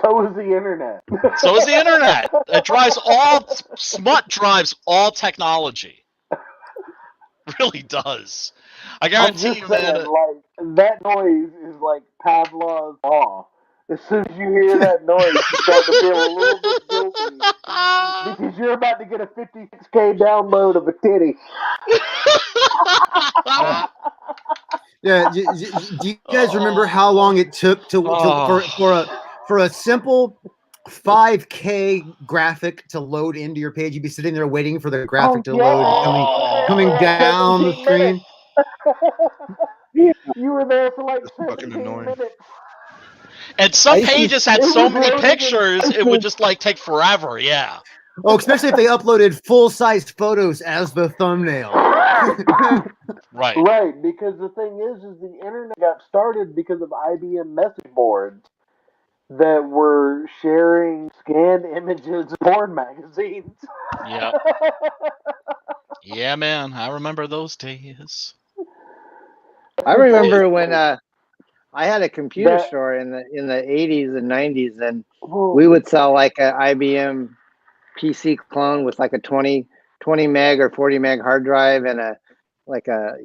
S2: So is the internet.
S1: So is the internet. It drives smut drives all technology. It really does. I guarantee you, man.
S2: Like, that noise is like Pavlov's law. As soon as you hear that noise, you start to feel a little bit guilty because you're about to get a 56K download of a titty.
S3: Yeah, do you guys remember how long it took for a simple 5K graphic to load into your page? You'd be sitting there waiting for the graphic to load, coming down the screen.
S2: You were there for like 17 minutes.
S1: And some pages had so many pictures, it would just like take forever. Yeah.
S3: Oh, especially if they uploaded full-size photos as the thumbnail.
S1: Right.
S2: Right, because the thing is the internet got started because of IBM message boards that were sharing scanned images of porn magazines.
S1: Yeah. Yeah, man. I remember those days.
S5: I remember when I had a computer
S2: That-
S5: store in the 80s and 90s, and
S2: Well,
S5: we would sell like an IBM PC clone with like a 20 meg or 40 meg hard drive and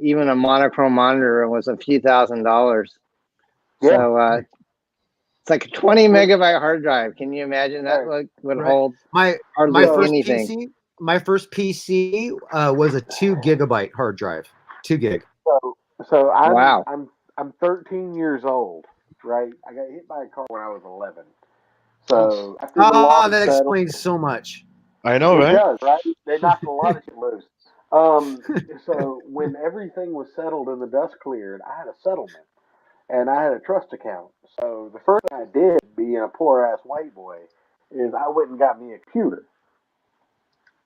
S5: even a monochrome monitor was a few $1,000s.
S2: Yeah.
S5: So it's like a 20 megabyte hard drive. Can you imagine that
S2: Right.
S5: would
S3: Right.
S5: hold
S3: My
S5: hardly
S3: first
S5: anything?
S3: PC, my first PC was a 2 gigabyte hard drive. 2 gig.
S2: So I'm
S5: Wow.
S2: I'm 13 years old, right? I got hit by a car when I was 11. So after the law
S3: Ah, that
S2: settled,
S3: explains so much.
S4: I know,
S2: it
S4: right?
S2: does, right? They knocked a lot of shit loose. So when everything was settled and the dust cleared, I had a settlement and I had a trust account. So the first thing I did, being a poor ass white boy, is I went and got me a computer.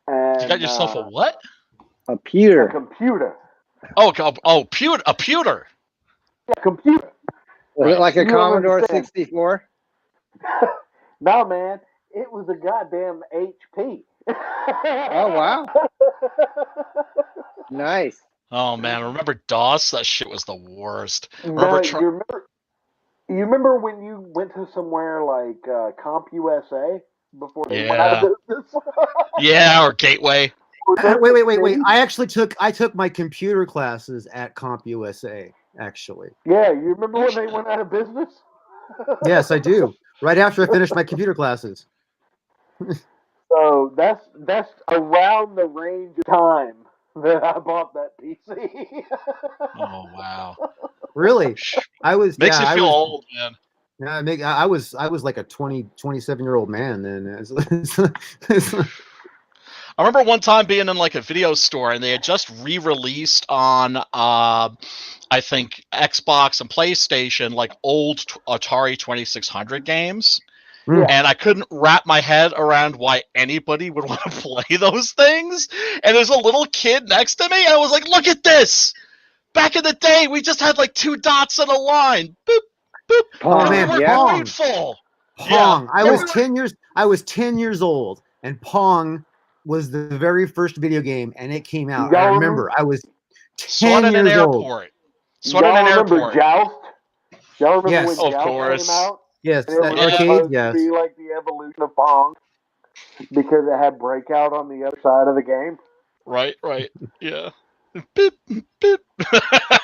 S2: And
S1: You got yourself a what?
S5: A
S2: a
S5: pewter.
S2: computer.
S1: A pewter.
S2: Yeah, computer.
S5: Was
S1: Right.
S5: it like a
S2: You don't
S5: Commodore
S2: understand.
S5: 64?
S2: No, man, it was a goddamn HP.
S5: Oh, wow. Nice.
S1: Oh man, remember DOS? That shit was the worst.
S2: No,
S1: Remember
S2: you remember when you went to somewhere like CompUSA before they went out
S1: Yeah.
S2: of business?
S1: Yeah, or Gateway.
S3: Wait. I took my computer classes at CompUSA, actually.
S2: Yeah, you remember when they went out of business?
S3: Yes, I do. Right after I finished my computer classes.
S2: So that's around the range of time that I bought that PC.
S1: Oh wow.
S3: Really? I was
S1: Makes you
S3: I
S1: feel
S3: was
S1: old, man.
S3: yeah, I was like a 27-year-old man then.
S1: I remember one time being in like a video store and they had just re-released on I think Xbox and PlayStation like old Atari 2600 games.
S3: Yeah.
S1: And I couldn't wrap my head around why anybody would want to play those things. And there's a little kid next to me and I was like, look at this. Back in the day, we just had like 2 dots and a line. Boop, boop.
S5: Pong,
S1: And we were
S5: yeah.
S1: grateful.
S3: Pong.
S1: Yeah.
S3: I was 10 years old, and Pong was the very first video game, and it came out. I remember I was 10
S1: in an
S3: years old.
S1: airport. Swat in
S2: Y'all
S1: an
S2: remember
S1: airport.
S2: Joust? Y'all remember
S3: Yes.
S2: when
S1: Of
S2: Joust
S1: course.
S2: came out?
S3: Yes,
S2: And it
S3: that
S2: was
S3: arcade.
S2: supposed
S3: Yes.
S2: to be like the evolution of Pong because it had breakout on the other side of the game.
S1: Right. Yeah. Beep, beep.
S3: Hey,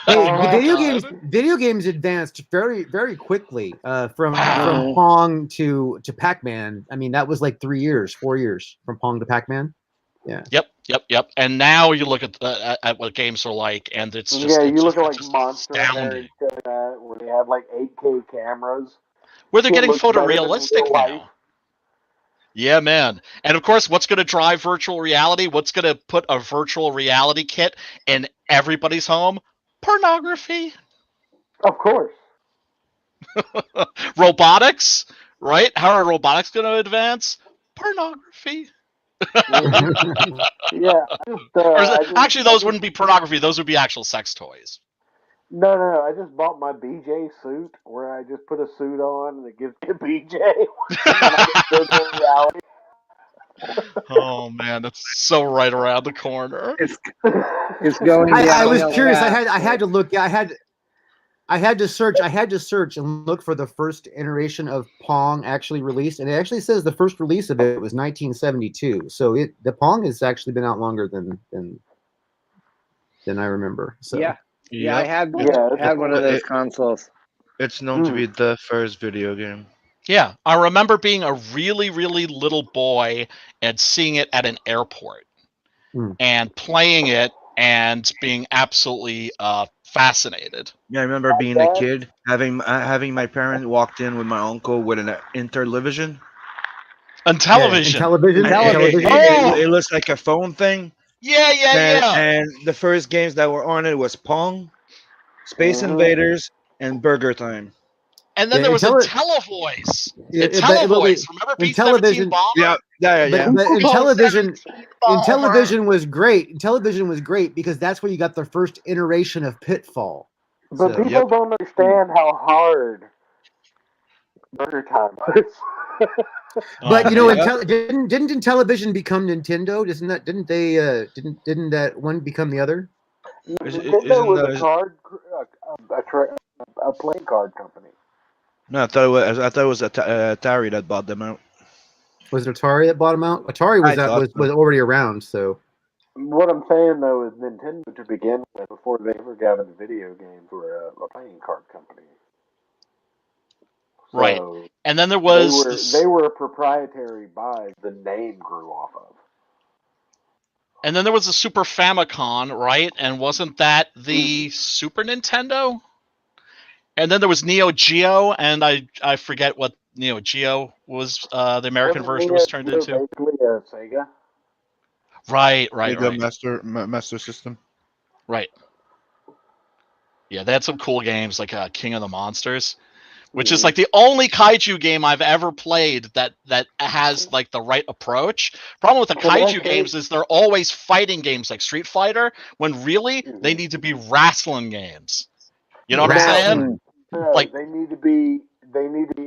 S2: Oh,
S3: video games advanced very, very quickly from
S1: Wow.
S3: Pong to Pac-Man. I mean, that was like 4 years from Pong to Pac-Man. Yeah.
S1: Yep. And now you look at what games are like, and it's just
S2: yeah, you
S1: it's
S2: look at
S1: just
S2: like Monster Hunter
S1: astounding.
S2: and shit like that, where they have like 8K cameras.
S1: Where they're
S2: Shit
S1: getting
S2: looks better than
S1: photorealistic
S2: real life.
S1: now. Yeah, man. And of course, what's going to drive virtual reality? What's going to put a virtual reality kit in everybody's home? Pornography.
S2: Of course.
S1: Robotics, right? How are robotics going to advance? Pornography.
S2: Yeah.
S1: Actually, those wouldn't be pornography. Those would be actual sex toys.
S2: No. I just bought my BJ suit where I just put a suit on and it gives me a BJ. And I get virtual reality.
S1: Oh man, that's so right around the corner.
S5: It's going.
S3: I was
S5: downhill
S3: curious.
S5: fast.
S3: I had to look. I had to search and look for the first iteration of Pong actually released, and it actually says the first release of it was 1972. So the Pong has actually been out longer than I remember. So
S5: Yeah, I had
S2: Yeah,
S5: had one of those consoles.
S4: It's known to be the first video game.
S1: Yeah, I remember being a really, really little boy and seeing it at an airport and playing it and being absolutely fascinated.
S4: Yeah, I remember being a kid, having my parents walked in with my uncle with an Interlivision.
S1: And television.
S3: Television.
S4: It looks like a phone thing.
S1: Yeah.
S4: And the first games that were on it was Pong, Space Invaders, and Burger Time.
S1: And then
S3: Yeah,
S1: there was
S3: Intelli-
S1: IntelliVoice.
S3: Yeah,
S1: IntelliVoice. Remember
S3: in
S1: B-17
S3: television-
S1: Bomber?
S4: Yeah, yeah.
S3: But in
S1: Oh,
S3: television,
S1: 17
S3: in
S1: Bomber.
S3: television was great. Television was great because that's where you got the first iteration of Pitfall.
S2: But
S3: So-
S2: people don't understand how hard Burger Time was.
S3: But
S1: Oh,
S3: you know,
S1: man.
S3: didn't Intellivision become Nintendo? Didn't that one become the other?
S2: Nintendo was a playing card company.
S4: No, I thought it was Atari that bought them out.
S3: Was it Atari that bought them out? Atari
S4: I thought so.
S3: was already around. So
S2: What I'm saying though is Nintendo to begin with, before they ever got into video games, were a playing card company.
S1: Right.
S2: So
S1: And then there was
S2: they were proprietary by the name grew off of.
S1: And then there was the Super Famicom, right? And wasn't that the Super Nintendo? And then there was Neo Geo, and I forget what Neo Geo was. The American version was turned into.
S2: Basically a Sega.
S1: Right.
S4: Sega Master System.
S1: Right. Yeah, they had some cool games like King of the Monsters, which is like the only kaiju game I've ever played that has like the right approach. Problem with the kaiju games is they're always fighting games like Street Fighter, when really they need to be wrestling games. You know what I'm saying?
S2: No,
S1: Like
S2: they need to be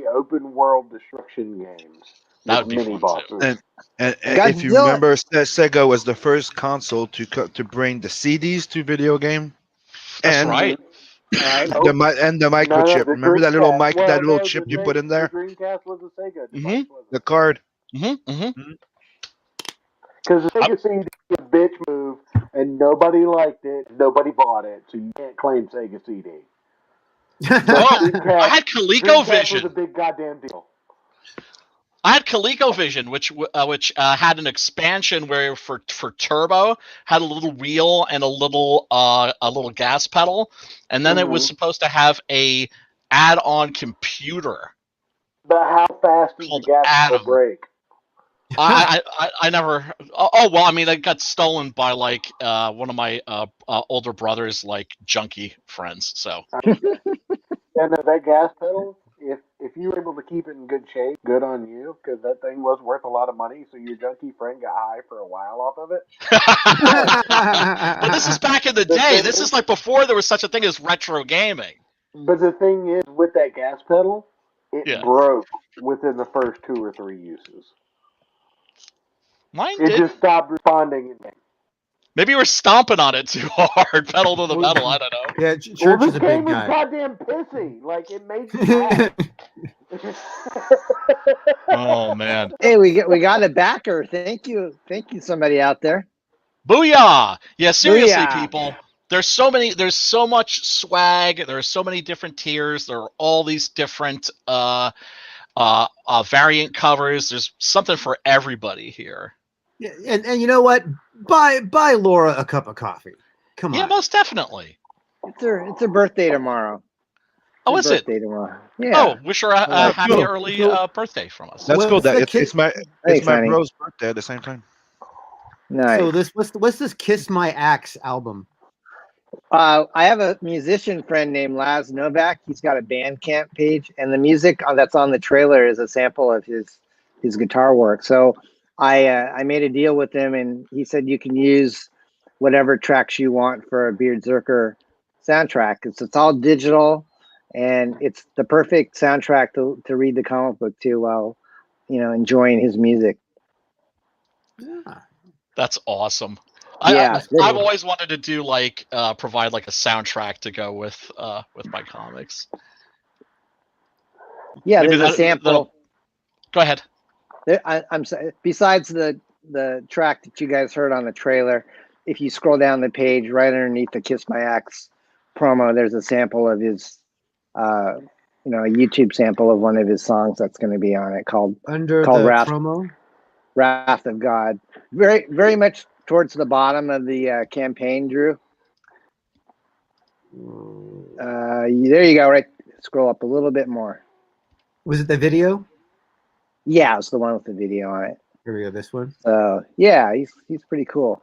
S2: open world destruction games.
S1: That
S2: with
S1: would be
S2: mini
S1: fun, too.
S2: bosses.
S4: And if you remember, Sega was the first console to bring the CDs to video game.
S1: That's right.
S4: The microchip. Remember that little little chip you put in there?
S2: The Dreamcast was a Sega device, wasn't
S4: The card.
S2: Because the Sega CD is a bitch move, and nobody liked it, nobody bought it, so you can't claim Sega CD.
S1: I had ColecoVision.
S2: Was a big goddamn deal.
S1: I had ColecoVision, which had an expansion where for turbo had a little wheel and a little gas pedal, and then it was supposed to have a add-on computer.
S2: But how fast does the gas pedal break?
S1: I never. Oh well, I mean, it got stolen by like one of my older brother's like junkie friends. So.
S2: And that gas pedal, if you were able to keep it in good shape, good on you, because that thing was worth a lot of money. So your junkie friend got high for a while off of it.
S1: Well, this is back in the day. This is like before there was such a thing as retro gaming.
S2: But the thing is, with that gas pedal, it broke within the first 2 or 3 uses.
S1: Mine
S2: did. Just stopped responding.
S1: Maybe you were stomping on it too hard, pedal to the metal. I don't know.
S3: Yeah, Church is a big guy.
S2: This game was goddamn pissy. Like it made me mad.
S1: Oh man.
S5: Hey, we got a backer. Thank you, somebody out there.
S1: Booyah! Yeah, seriously,
S5: Booyah.
S1: people. There's so much swag. There are so many different tiers. There are all these different variant covers. There's something for everybody here.
S3: Yeah, and you know what? Buy Laura a cup of coffee. Come on.
S1: Yeah, most definitely.
S5: It's her birthday tomorrow.
S1: Oh, is it?
S5: Tomorrow. Yeah.
S1: Oh, wish her a happy early birthday from us.
S4: That's cool. It's my bro's birthday at the same time.
S5: Nice.
S3: So what's this Kiss My Axe album?
S5: I have a musician friend named Laz Novak. He's got a Bandcamp page, and the music that's on the trailer is a sample of his guitar work. So I made a deal with him, and he said you can use whatever tracks you want for a BEARDZZERKER soundtrack. It's all digital, and it's the perfect soundtrack to read the comic book to while enjoying his music.
S3: Yeah.
S1: That's awesome.
S5: Yeah,
S1: I've always wanted to do like provide like a soundtrack to go with my comics.
S5: Yeah, maybe there's a sample.
S1: Go ahead.
S5: I'm sorry. Besides the track that you guys heard on the trailer, if you scroll down the page right underneath the Kiss My Axe promo, there's a sample of his, a YouTube sample of one of his songs that's going to be on it called Wrath,
S3: promo?
S5: Wrath of God. Very, very much towards the bottom of the campaign, Drew. There you go. Right. Scroll up a little bit more.
S3: Was it the video?
S5: Yeah, it's the one with the video on it.
S3: Here we go. This one.
S5: Yeah, he's pretty cool.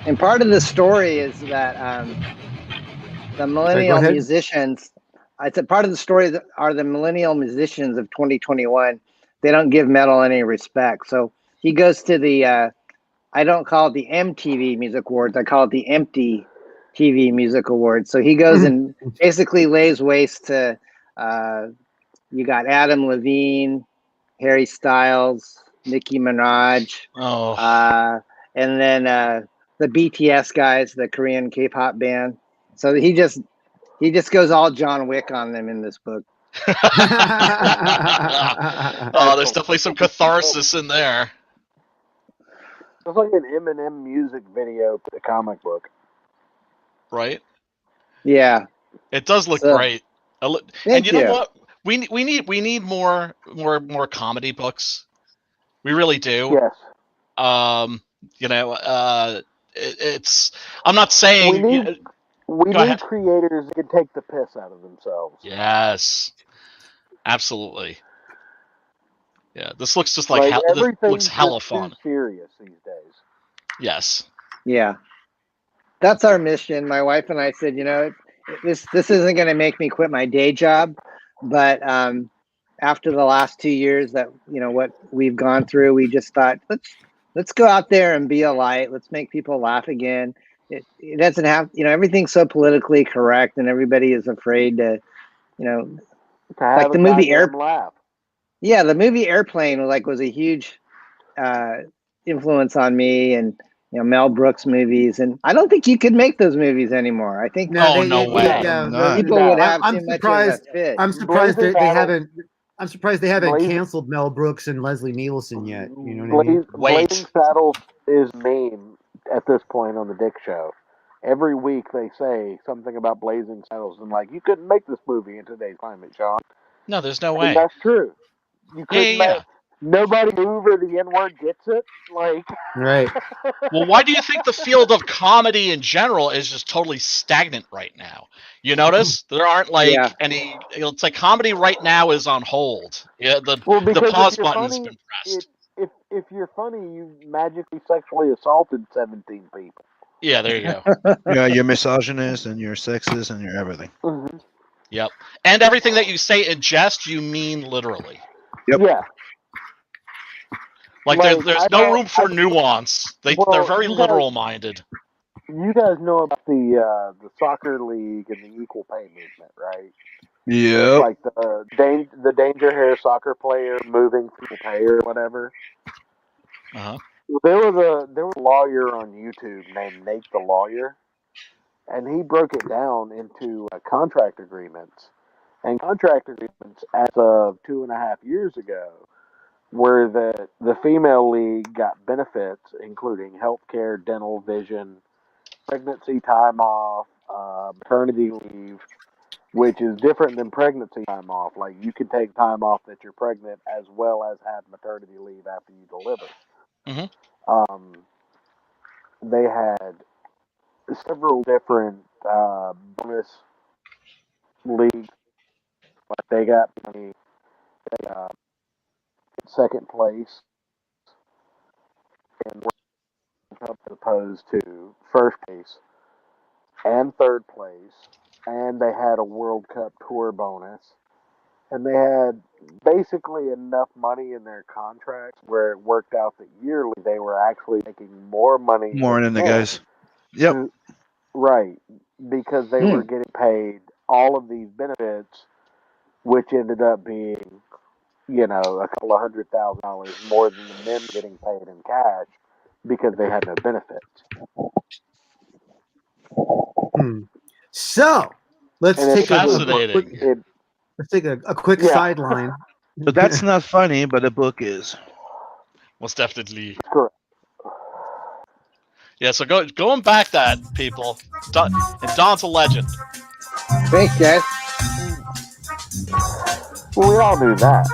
S5: And part of the story is that the millennial musicians. I said part of the story are the millennial musicians of 2021. They don't give metal any respect. So he goes to the. I don't call it the MTV Music Awards. I call it the Empty TV Music Awards. So he goes and basically lays waste to. You got Adam Levine, Harry Styles, Nicki Minaj, and then the BTS guys, the Korean K-pop band. So he just goes all John Wick on them in this book.
S1: Oh, there's definitely some catharsis in there.
S2: It's like an Eminem music video for the comic book.
S1: Right?
S5: Yeah.
S1: It does look great. And you know what? We need more comedy books. We really do.
S2: Yes.
S1: You know, it's. I'm not saying
S2: we need creators that can take the piss out of themselves.
S1: Yes, absolutely. Yeah, this looks just like hell. This looks hella fun.
S2: Too serious these days.
S1: Yes.
S5: Yeah, that's our mission. My wife and I said, you know, this isn't going to make me quit my day job, but after the last 2 years that what we've gone through, we just thought let's go out there and be a light. Let's make people laugh again. It doesn't have, everything's so politically correct and everybody is afraid to like the movie
S2: laugh.
S5: Yeah, the movie Airplane was a huge influence on me, and Mel Brooks movies, and I don't think you could make those movies anymore. I think
S1: no way.
S5: People would have too much of a fit.
S3: I'm surprised they haven't. I'm surprised they haven't canceled Mel Brooks and Leslie Nielsen yet. You know what I mean?
S2: Blazing Saddles is meme at this point on the Dick Show. Every week they say something about Blazing Saddles, and you couldn't make this movie in today's climate, Sean.
S1: No, there's no way.
S2: And that's true. You couldn't make. Nobody over the N-word gets it.
S3: Right.
S1: Well, why do you think the field of comedy in general is just totally stagnant right now? You notice there aren't any. It's like comedy right now is on hold. Yeah, the pause button's been pressed.
S2: If you're funny, you magically sexually assaulted 17 people.
S1: Yeah, there you go.
S4: Yeah, you're misogynist and you're sexist and you're everything.
S2: Mm-hmm.
S1: Yep, and everything that you say in jest, you mean literally.
S4: Yep.
S2: Yeah.
S1: There's no room for nuance. They're very literal minded.
S2: You guys know about the soccer league and the equal pay movement, right?
S4: Yeah.
S2: Like the danger hair soccer player moving equal pay or whatever.
S1: Uh-huh.
S2: There was a lawyer on YouTube named Nate the Lawyer, and he broke it down into contract agreements. And contract agreements as of 2.5 years ago, where the female league got benefits, including healthcare, dental, vision, pregnancy time off, maternity leave, which is different than pregnancy time off. Like, you can take time off that you're pregnant as well as have maternity leave after you deliver.
S1: Mm-hmm.
S2: They had several different bonus leagues. Like, they got second place in World Cup as opposed to first place and third place, and they had a World Cup tour bonus, and they had basically enough money in their contracts where it worked out that yearly they were actually making more money.
S4: More than the guys. Yep.
S2: Right, because they were getting paid all of these benefits, which ended up being, a couple of $100,000 more than the men getting paid in cash because they had no benefits.
S3: So let's take a quick sideline.
S4: But that's not funny, but the book is.
S1: Most definitely.
S2: Correct.
S1: Yeah, so going back that, people, and Don's a legend.
S5: Thanks, guys.
S2: Well, we all knew that.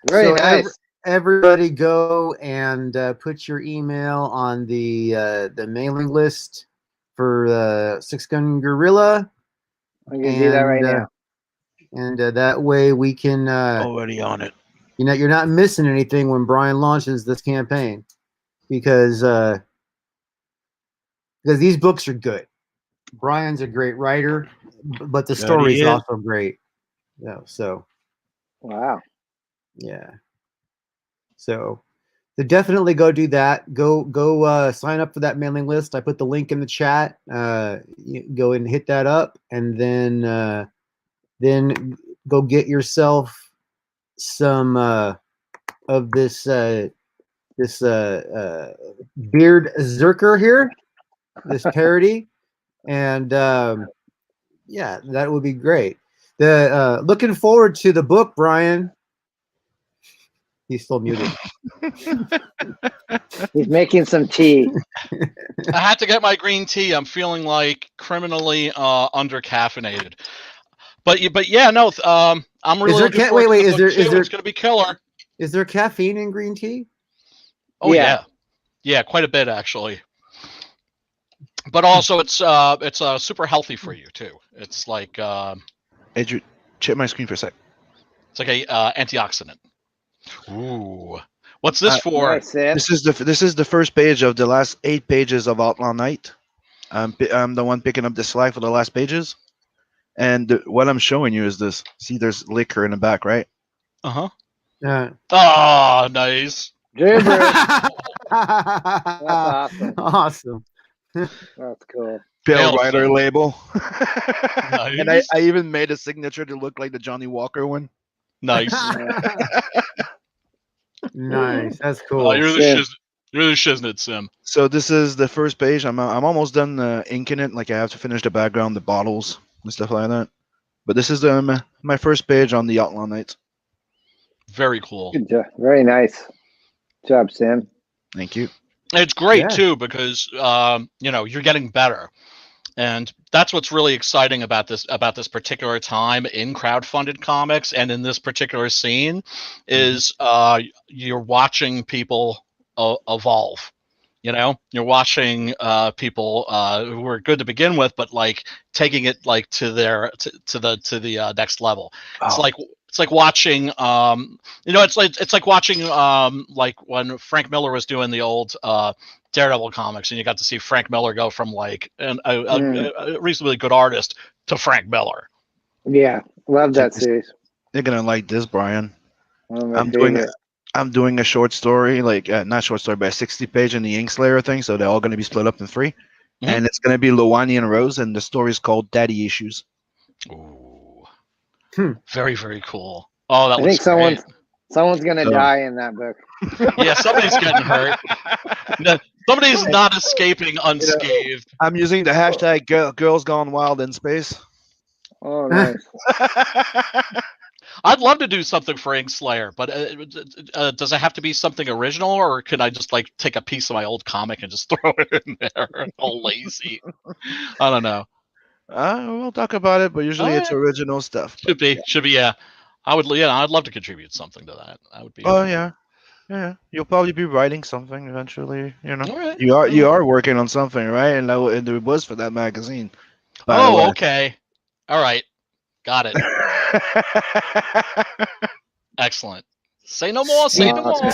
S5: Very
S3: So
S5: nice.
S3: everybody go and put your email on the mailing list for Six Gun Gorilla,
S5: I'm gonna do that right now.
S3: and that way we can.
S4: Already on it.
S3: You know, you're not missing anything when Brian launches this campaign, because these books are good. Brian's a great writer, but the
S4: That
S3: story
S4: he
S3: is
S4: is.
S3: also great. Yeah, so
S5: Wow.
S3: yeah. So definitely go do that. Go sign up for that mailing list. I put the link in the chat. You go and hit that up, and then go get yourself some of this BEARDZZERKER here, this parody, and yeah, that would be great. The looking forward to the book, Brian. He's still muted.
S5: He's making some tea.
S1: I had to get my green tea. I'm feeling like criminally under caffeinated. But yeah, no. I'm really looking forward to the book too. It's going to be killer.
S3: Is there caffeine in green tea?
S1: Oh
S5: Yeah.
S1: yeah, quite a bit actually. But also, it's super healthy for you too. It's like
S4: Andrew, check my screen for a sec.
S1: it's like a antioxidant. Ooh, what's this for?
S5: Nice, Sam.
S4: This is the first page of the last 8 pages of Outlaw Night. I'm the one picking up the slack for the last pages, and what I'm showing you is this. See, there's liquor in the back, right?
S1: Uh-huh.
S3: Oh,
S1: nice.
S5: Gibberish.
S3: That's
S5: awesome.
S3: Awesome.
S5: That's cool.
S4: Pale
S1: Awesome.
S4: Rider label.
S1: Nice.
S4: And I even made a signature to look like the Johnny Walker one.
S1: Nice.
S3: Nice. That's cool.
S1: You're the shiznit, Sim.
S4: So this is the first page. I'm almost done inking it. Like I have to finish the background, the bottles, and stuff like that. But this is my first page on the Outlaw Nights.
S1: Very cool.
S5: Good job. Very nice. Good job, Sam.
S4: Thank you.
S1: It's great
S3: Yeah.
S1: too because you're getting better, and that's what's really exciting about this particular time in crowdfunded comics and in this particular scene is you're watching people evolve. You know, you're watching people who are good to begin with, but like taking it like to the next level. It's like watching it's like watching like when Frank Miller was doing the old Daredevil comics, and you got to see Frank Miller go from like a reasonably good artist to Frank Miller.
S5: Yeah, love that series.
S4: You're gonna like this, Brian.
S5: One of my favorite.
S4: I'm doing a short story, like not short story, but a 60-page in the Ink Slayer thing. So they're all going to be split up in 3, and it's going to be Lowani and Rose, and the story is called Daddy Issues.
S1: Ooh, very, very cool. Oh, that
S5: I
S1: looks
S5: think
S1: great.
S5: someone's gonna die in that book.
S1: Yeah, somebody's getting hurt. No, somebody's not escaping unscathed.
S4: I'm using the hashtag Girls Gone Wild in Space.
S5: Oh, nice.
S1: I'd love to do something for Inkslayer, but does it have to be something original, or can I just like take a piece of my old comic and just throw it in there? All lazy. I don't know.
S4: We'll talk about it, but usually it's
S1: Alright.
S4: original stuff.
S1: Should be. Yeah. I'd love to contribute something to that. That would be.
S4: Oh yeah, yeah. You'll probably be writing something eventually. You know,
S1: All right.
S4: you are working on something, right? And it was for that magazine. By the way.
S1: Okay. All right. Got it. Excellent. Say no more. Say no more.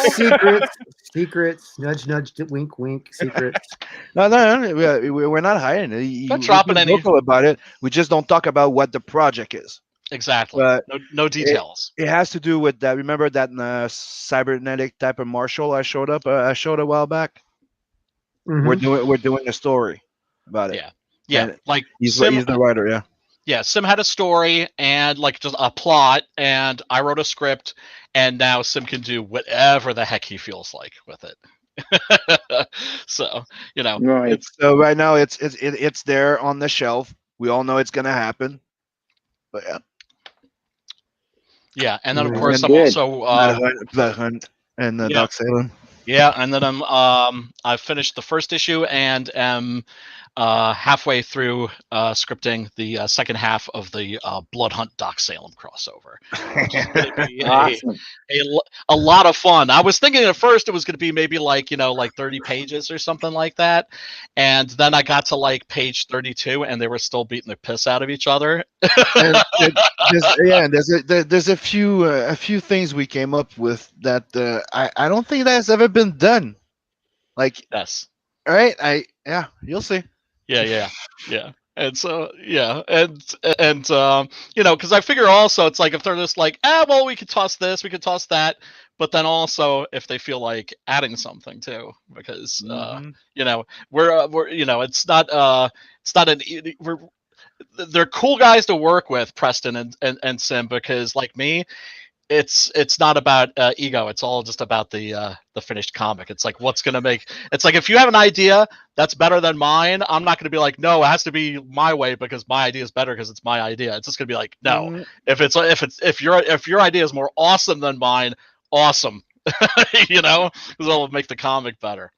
S3: Secrets. Nudge, nudge. Wink, wink. Secrets.
S4: No, we're not hiding it.
S1: Not dropping
S4: we're
S1: any.
S4: vocal about it. We just don't talk about what the project is.
S1: Exactly.
S4: But
S1: no details.
S4: It has to do with that. Remember that cybernetic type of marshal I showed a while back.
S3: Mhm.
S4: We're doing a story about it.
S1: Yeah.
S4: And
S1: Like
S4: he's
S1: Sim,
S4: the writer. Yeah.
S1: Yeah, Sim had a story and like just a plot, and I wrote a script, and now Sim can do whatever the heck he feels like with it. So
S5: Right.
S4: So right now it's there on the shelf. We all know it's gonna happen. But yeah.
S1: Yeah, and then of
S3: Yeah,
S1: course I'm
S5: good.
S1: also
S4: Blood Hunt and the
S1: yeah.
S4: Dark Salem.
S1: Yeah, and then I finished the first issue and am halfway through scripting the second half of the Blood Hunt Doc Salem crossover. Which is going to be
S5: Awesome.
S1: a lot of fun. I was thinking at first it was going to be maybe like like 30 pages or something like that, and then I got to like page 32 and they were still beating the piss out of each other.
S4: And there's a few things we came up with that I don't think that's ever been done. Like,
S1: Yes.
S4: all right, you'll see.
S1: Yeah. And so and because I figure also it's like if they're just like, well, we could toss this, we could toss that, but then also if they feel like adding something too, because we're it's not they're cool guys to work with, Preston and Sim, because like me, it's not about ego. It's all just about the finished comic. It's like what's gonna make. It's like if you have an idea that's better than mine, I'm not gonna be like, no, it has to be my way because my idea is better because it's my idea. It's just gonna be like, no, if your idea is more awesome than mine, awesome, because it'll make the comic better.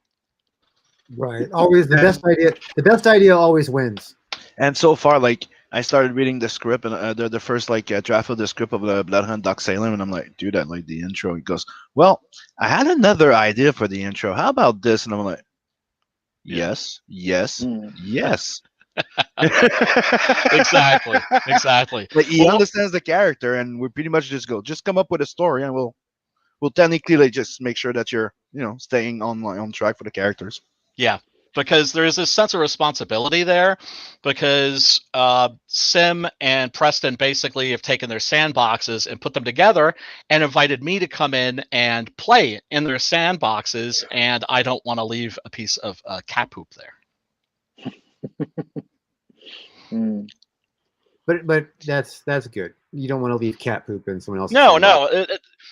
S3: Right. Always the best idea. The best idea always wins.
S4: And so far, like I started reading the script and the first draft of the script of the Blood Hunt Doc Salem, and I'm like, dude, I like the intro. He goes, well, I had another idea for the intro. How about this? And I'm like, yes.
S1: Exactly.
S4: Like he understands the character, and we pretty much just come up with a story, and we'll technically just make sure that you're staying on track for the characters.
S1: Yeah. Because there is a sense of responsibility there, because Sim and Preston basically have taken their sandboxes and put them together and invited me to come in and play in their sandboxes, and I don't want to leave a piece of cat poop there.
S3: But that's good. You don't want to leave cat poop in someone else's.
S1: No.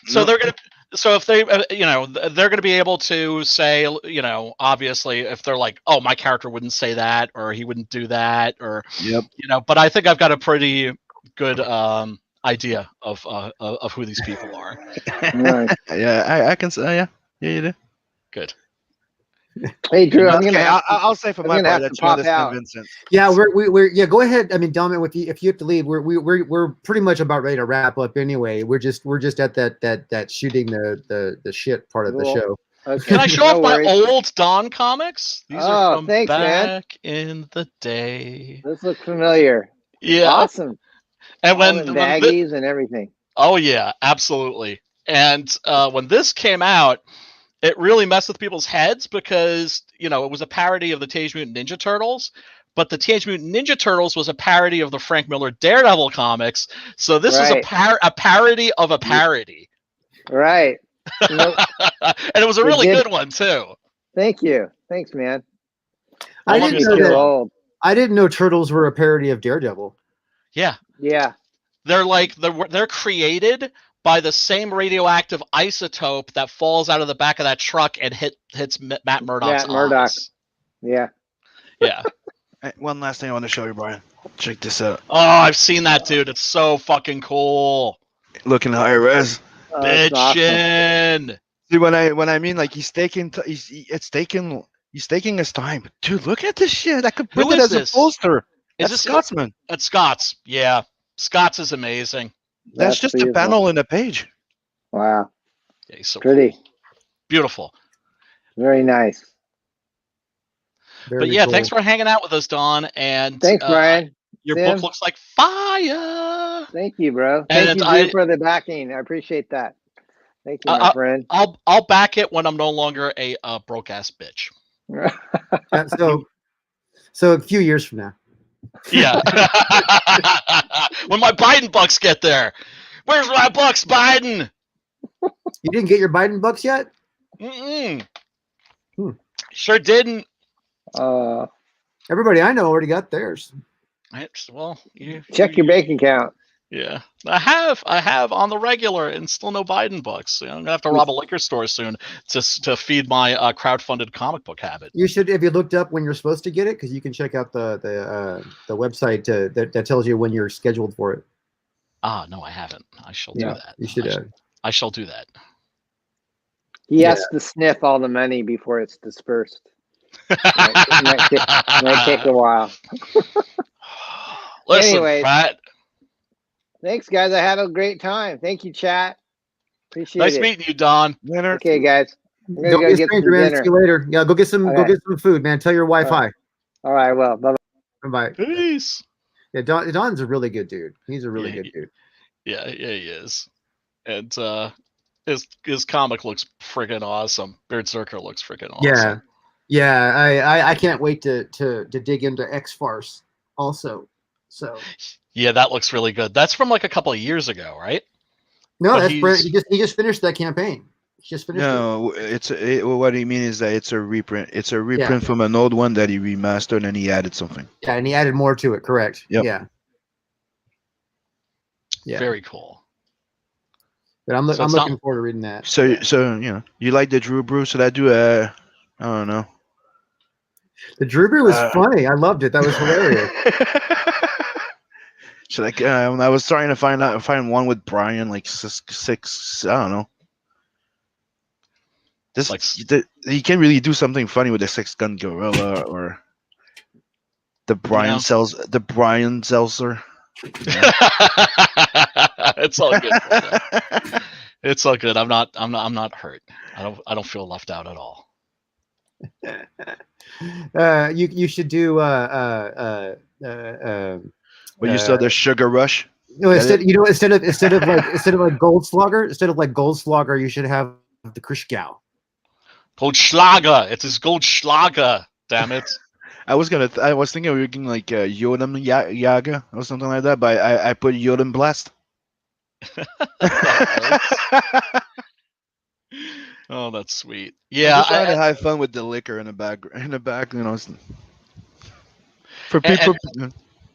S1: So they're gonna. So if they, they're gonna be able to say, obviously, if they're like, oh, my character wouldn't say that, or he wouldn't do that, or But I think I've got a pretty good idea of who these people are.
S5: Right.
S4: Yeah, I can say, yeah, you do.
S1: Good.
S5: Hey, Drew,
S4: I'll say for my part that you understand Vincent.
S3: Yeah, we're go ahead. I mean, Dominic, if you have to leave, we're pretty much about ready to wrap up anyway. We're just at that shooting the shit part of the show.
S5: Okay.
S1: Can I show off my old Don comics? These are from
S5: thanks,
S1: back in the day.
S5: Those look familiar.
S1: Yeah.
S5: Awesome.
S1: And when
S5: baggies and everything.
S1: Oh yeah, absolutely. And when this came out, it really messed with people's heads because, it was a parody of the Teenage Mutant Ninja Turtles, but the Teenage Mutant Ninja Turtles was a parody of the Frank Miller Daredevil comics. So this is a parody of a parody.
S5: Right.
S1: And it was a really good one too.
S5: Thank you. Thanks, man.
S3: I didn't know Turtles were a parody of Daredevil.
S1: Yeah.
S5: Yeah.
S1: They're created by the same radioactive isotope that falls out of the back of that truck and hits Matt Murdock's eyes.
S5: Yeah.
S1: Yeah.
S4: One last thing I want to show you, Brian. Check this out.
S1: Oh, I've seen that, dude. It's so fucking cool.
S4: looking high res.
S5: That's awesome.
S1: Bitchin'.
S4: See, when I mean like he's taking he's taking his time. Dude, look at this shit. I could print
S1: Who
S4: it
S1: is
S4: as
S1: this?
S4: a poster.
S1: Is
S4: That's
S1: this
S4: Scotsman.
S1: That's Scott's? Yeah, Scott's is amazing.
S4: That's just a
S5: beautiful.
S4: panel in a page.
S5: Wow,
S1: Yeah, he's so
S5: pretty,
S1: cool. Beautiful.
S5: very nice.
S3: Very
S1: But yeah,
S3: cool.
S1: thanks for hanging out with us, Don. And
S5: Thanks, Brian.
S1: your
S5: Sam?
S1: book looks like fire.
S5: Thank you, bro.
S1: And
S5: Thank you,
S1: I-
S5: Drew, for the backing. I appreciate that. Thank you, my friend.
S1: I'll back it when I'm no longer a broke ass bitch.
S3: Yeah, so a few years from now.
S1: Yeah. When my Biden bucks get there. Where's my bucks, Biden?
S3: You didn't get your Biden bucks yet?
S1: Mm-mm.
S3: Hmm.
S1: Sure didn't.
S3: Everybody I know already got theirs.
S1: Well,
S5: Check your bank account.
S1: Yeah, I have on the regular, and still no Biden bucks. I'm gonna have to rob a liquor store soon to feed my crowdfunded comic book habit.
S3: You should, if you looked up when you're supposed to get it, because you can check out the website that tells you when you're scheduled for it.
S1: No, I haven't. I shall do that.
S3: You should.
S1: I shall do that.
S5: He has to sniff all the money before it's dispersed. Might take a while.
S1: Listen,
S5: Anyways.
S1: Pat.
S5: Thanks, guys. I had a great time. Thank you, chat. Appreciate
S1: Nice
S5: it.
S1: meeting you, Don.
S5: Okay, guys. I'm gonna
S3: Don't
S5: go
S3: be a
S5: get some
S3: stranger, man.
S5: dinner.
S3: See you later. Yeah, go get some food, man. Tell your wife hi.
S5: All right, well, bye.
S3: Bye.
S1: Peace.
S3: Yeah, Don's a really good dude. He's a really good dude.
S1: Yeah, he is. And his comic looks freaking awesome. BEARDZZERKER looks freaking awesome.
S3: Yeah. I can't wait to dig into X Farce also. So
S1: yeah, that looks really good. That's from like a couple of years ago, right?
S3: No,
S1: But
S3: that's he just finished that campaign. He just finished
S4: it. What he mean is that it's a reprint. It's a reprint from an old one that he remastered and he added something.
S3: Yeah, and he added more to it. Correct.
S4: Yep.
S3: Yeah.
S1: Very cool.
S3: But I'm looking forward to reading that.
S4: So you know, you like the Drew Brew? So that do I don't know.
S3: The Drew Brew was funny. I loved it. That was hilarious.
S4: So like I was trying to find one with Brian like six. I don't know. This you can't really do something funny with a 6-gun gorilla or the Brian Seltzer.
S1: It's all good. It's all good. I'm not hurt. I don't feel left out at all.
S3: You should do
S4: when you saw the Sugar Rush.
S3: No, instead of like Goldschlager, you should have the Krishgau.
S1: Goldschlager. It is Goldschlager. Damn it.
S4: I was thinking we were getting like Yodem Yaga or something like that, but I put Yodem Blast.
S1: Oh, that's sweet. Yeah,
S4: I trying to have fun with the liquor in the back, you know. For people,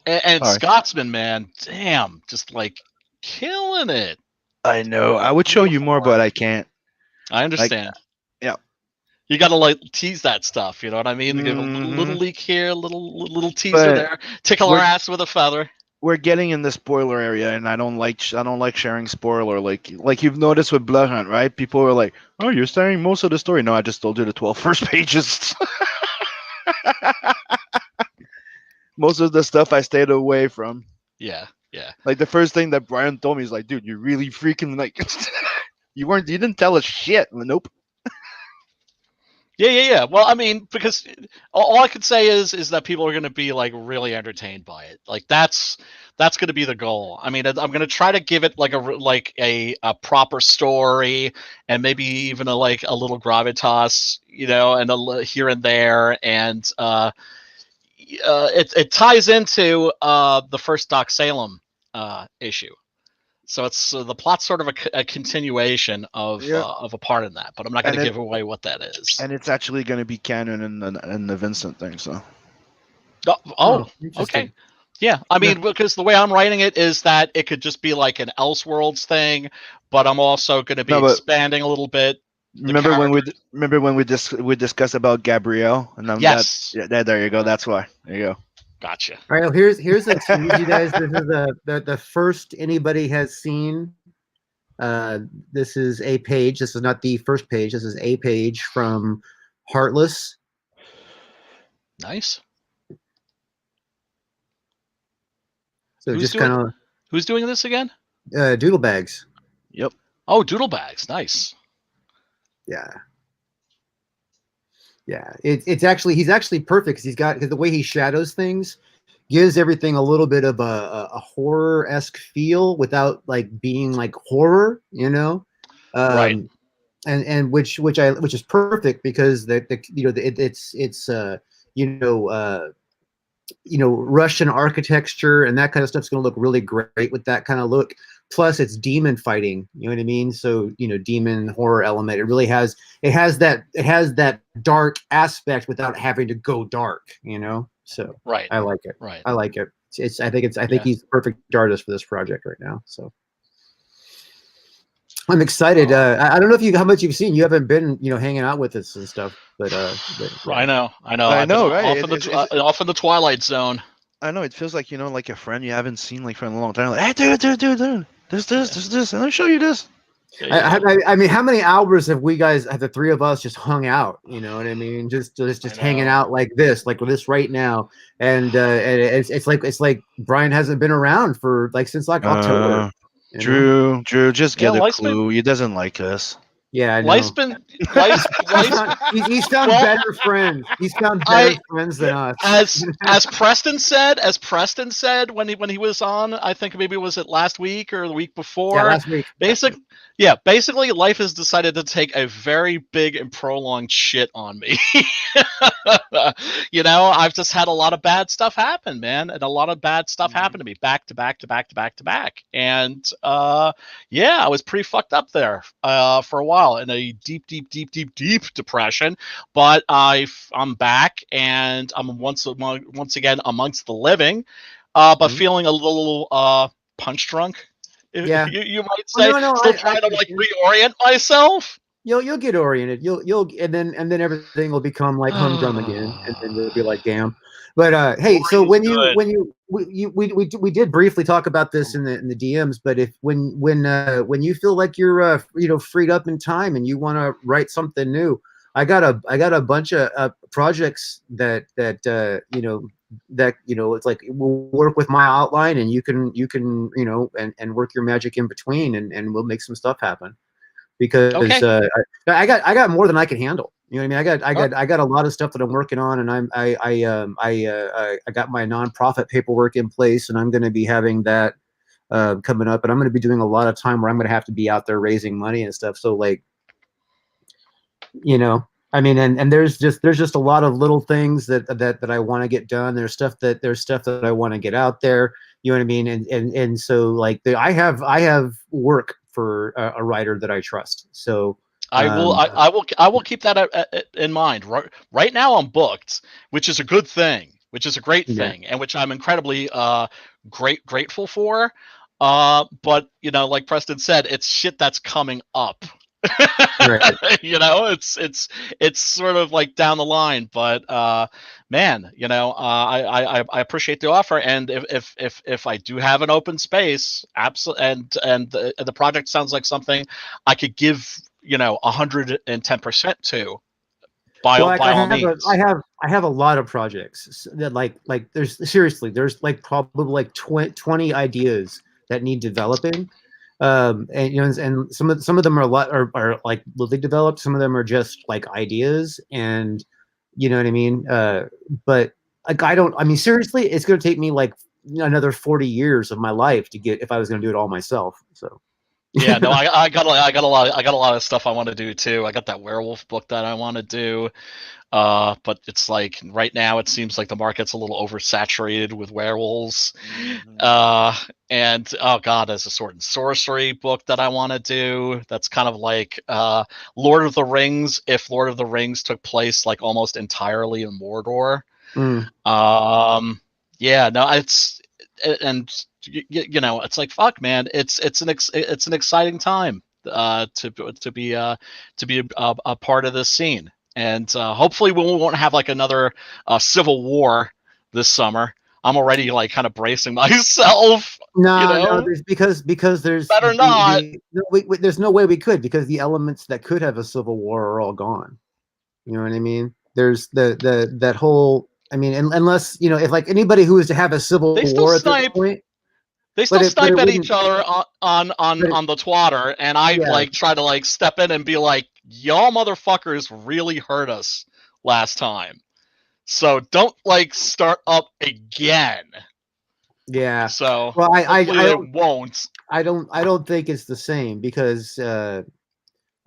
S1: and Scotsman, man, damn, just like killing it.
S4: I know. I would show you more, but I can't.
S1: I understand.
S4: Yeah.
S1: You gotta like tease that stuff, you know what I mean? Give a little leak here, little teaser there, tickle our ass with a feather.
S4: We're getting in the spoiler area, and I don't like sharing spoiler. Like you've noticed with Blood Hunt, right? People are like, "Oh, you're sharing most of the story." No, I just told you the 12 first pages. Most of the stuff I stayed away from.
S1: Yeah.
S4: Like the first thing that Brian told me is like, "Dude, you really freaking like you didn't tell us shit." Nope.
S1: Yeah. Well, I mean, because all I could say is that people are going to be like really entertained by it. Like that's going to be the goal. I mean, I'm going to try to give it like a proper story and maybe even a little gravitas, you know, and here and there, and it ties into the first Doc Salem issue. So it's the plot's sort of a continuation of a part in that, but I'm not going to give away what that is.
S4: And it's actually going to be canon in the Vincent thing. So.
S1: Okay. Yeah, I mean, because the way I'm writing it is that it could just be like an Elseworlds thing, but I'm also going to be expanding a little bit.
S4: Remember when we discussed about Gabrielle? And
S1: yes.
S4: There you go. That's why. There you go.
S1: Gotcha.
S3: All right, here's a tease, you guys. This is the first anybody has seen This is a page. This is not the first page. This is a page from Heartless.
S1: Nice.
S3: So
S1: Who's
S3: just
S1: doing
S3: kind of
S1: Who's doing this again?
S3: doodle bags.
S4: Yep.
S1: Oh, doodle bags. Nice.
S3: Yeah. Yeah. It's actually, he's actually perfect because the way he shadows things gives everything a little bit of a horror-esque feel without like being like horror, you know?
S1: Right.
S3: And which is perfect because Russian architecture and that kind of stuff's going to look really great with that kind of look. Plus, it's demon fighting. You know what I mean? So demon horror element. It has that dark aspect without having to go dark. So
S1: Right.
S3: I like it.
S1: Right.
S3: I like it. I think he's the perfect artist for this project right now. So I'm excited. I don't know how much you've seen. You haven't been hanging out with us and stuff, but yeah.
S1: I know.
S4: I
S1: I've been
S4: know, right?
S1: Off in the twilight zone.
S4: I know it feels like like a friend you haven't seen like for a long time. Like, hey, dude, this, and let me show you this.
S3: I mean, how many hours have the three of us just hung out? You know what I mean? Just hanging out like this right now, and it's like Brian hasn't been around for since October.
S4: Drew, just get a clue. He doesn't like us.
S3: Yeah, I know.
S1: He's found
S3: better friends. He's found better friends than us.
S1: As Preston said when he was on, I think maybe was it last week or the week before?
S3: Yeah, last week.
S1: Basically, life has decided to take a very big and prolonged shit on me. I've just had a lot of bad stuff happen, man, and a lot of bad stuff happened to me back to back to back to back to back, and I was pretty fucked up there for a while in a deep depression. But I'm back, and I'm once again amongst the living, but feeling a little punch drunk.
S3: Yeah,
S1: you might say. Still trying to reorient myself.
S3: You'll get oriented. You'll and then everything will become like humdrum again, and then you'll be like, damn. But hey, so we did briefly talk about this in the DMs, but when you feel like you're freed up in time and you want to write something new, I got a bunch of projects that it's like we'll work with my outline and you can and work your magic in between and we'll make some stuff happen. Because I got more than I can handle. You know what I mean? I got a lot of stuff that I'm working on, and I got my nonprofit paperwork in place, and I'm going to be having that coming up, and I'm going to be doing a lot of time where I'm going to have to be out there raising money and stuff. So I mean, and there's just a lot of little things that I want to get done. There's stuff that I want to get out there. You know what I mean? And so I have work for a writer that I trust. So
S1: I will keep that in mind. Right now I'm booked, which is a good thing, which is a great thing, and which I'm incredibly grateful for. But like Preston said, it's shit that's coming up. Right. It's sort of like down the line, but man, I appreciate the offer, and if I do have an open space, absolutely, and the project sounds like something I could give 110% to. By all means.
S3: I have a lot of projects that there's probably 20 ideas that need developing. And some of them are like really developed. Some of them are just like ideas, and you know what I mean. But seriously, it's going to take me like another 40 years of my life to get if I was going to do it all myself. So.
S1: Yeah, no, I got a lot of stuff I want to do too. I got that werewolf book that I want to do. But it's like right now it seems like the market's a little oversaturated with werewolves. And oh god, there's a sword and sorcery book that I want to do. That's kind of like Lord of the Rings, if Lord of the Rings took place like almost entirely in Mordor. Yeah, no, it's it's like fuck, man. It's an exciting time to be a part of this scene. And hopefully we won't have like another civil war this summer. I'm already like kind of bracing myself.
S3: No, there's because there's
S1: Better not.
S3: There's no way we could, because the elements that could have a civil war are all gone. You know what I mean? There's that whole. I mean, unless if like anybody who was to have a civil
S1: They still
S3: war at this
S1: snipe.
S3: point,
S1: They still snipe at
S3: wouldn't.
S1: each other on the twatter, and I
S3: Yeah.
S1: like try to like step in and be like, y'all motherfuckers really hurt us last time, so don't like start up again.
S3: Yeah.
S1: So
S3: Well, I
S1: won't.
S3: I don't think it's the same, because
S1: I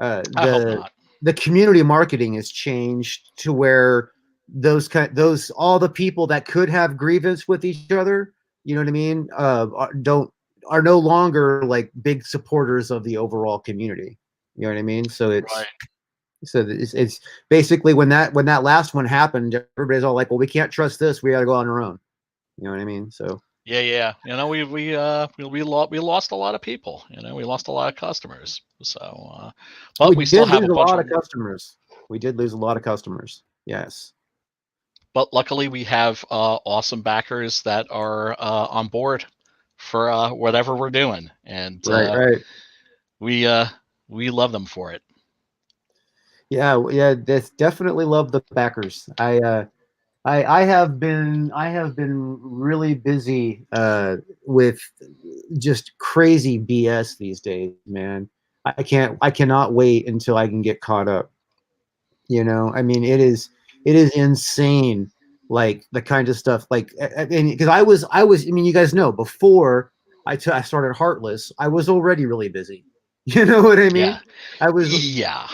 S1: hope not.
S3: the community marketing has changed to where all the people that could have grievance with each other, you know what I mean, are no longer like big supporters of the overall community. You know what I mean? So it's basically when that last one happened, everybody's all like, well, we can't trust this. We got to go on our own. You know what I mean? So
S1: Yeah. We lost a lot of people. We lost a lot of customers. So, but we still have a bunch of
S3: customers. We did lose a lot of customers. Yes.
S1: But luckily, we have awesome backers that are on board for whatever we're doing, and
S3: right.
S1: We love them for it.
S3: Yeah. Definitely love the backers. I have been really busy with just crazy BS these days, man. I cannot wait until I can get caught up. I mean, it is insane, like the kind of stuff, like, because I was I mean, you guys know, before I started Heartless, I was already really busy. You know what I mean?
S1: Yeah.
S3: I was.
S1: Yeah.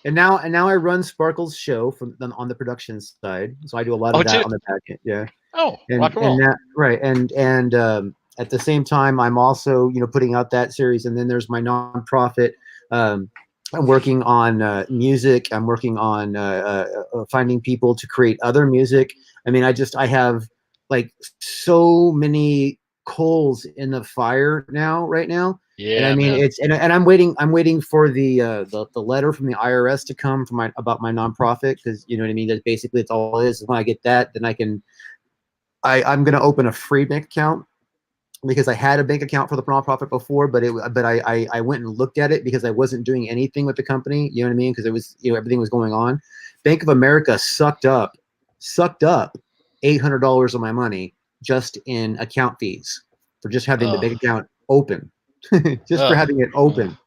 S3: And now I run Sparkle's show on the production side, so I do a lot of that on the back end. Yeah.
S1: Oh,
S3: and
S1: rock and roll.
S3: that, right, and at the same time, I'm also putting out that series, and then there's my nonprofit. I'm working on music. I'm working on finding people to create other music. I mean, I have like so many coals in the fire right now.
S1: Yeah,
S3: and I mean,
S1: man.
S3: it's and I'm waiting for the letter from the IRS to come from about my nonprofit, because you know what I mean. That basically it's all it is. When I get that, then I'm going to open a free bank account, because I had a bank account for the nonprofit before, but I went and looked at it because I wasn't doing anything with the company. You know what I mean? Because it was everything was going on. Bank of America sucked up $800 of my money just in account fees for just having the bank account open, just for having it open.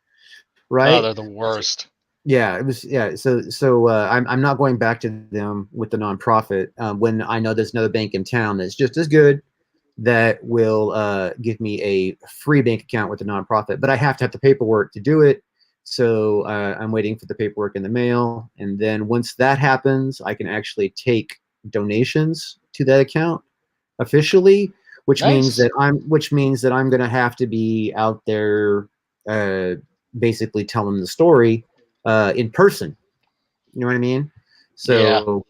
S3: Right?
S1: Oh, they're the worst.
S3: Yeah, it was. Yeah, so I'm not going back to them with the nonprofit when I know there's another bank in town that's just as good, that will give me a free bank account with the nonprofit. But I have to have the paperwork to do it. So I'm waiting for the paperwork in the mail, and then once that happens, I can actually take donations to that account officially, which means that I'm going to have to be out there basically telling the story in person. You know what I mean? So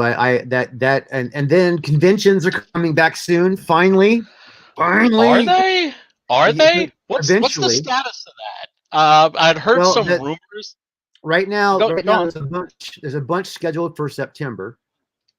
S3: I and then conventions are coming back soon. Finally.
S1: Are they? What's the
S3: Eventually.
S1: status of that? I'd heard some rumors.
S3: Right now,
S1: on.
S3: there's a bunch scheduled for September.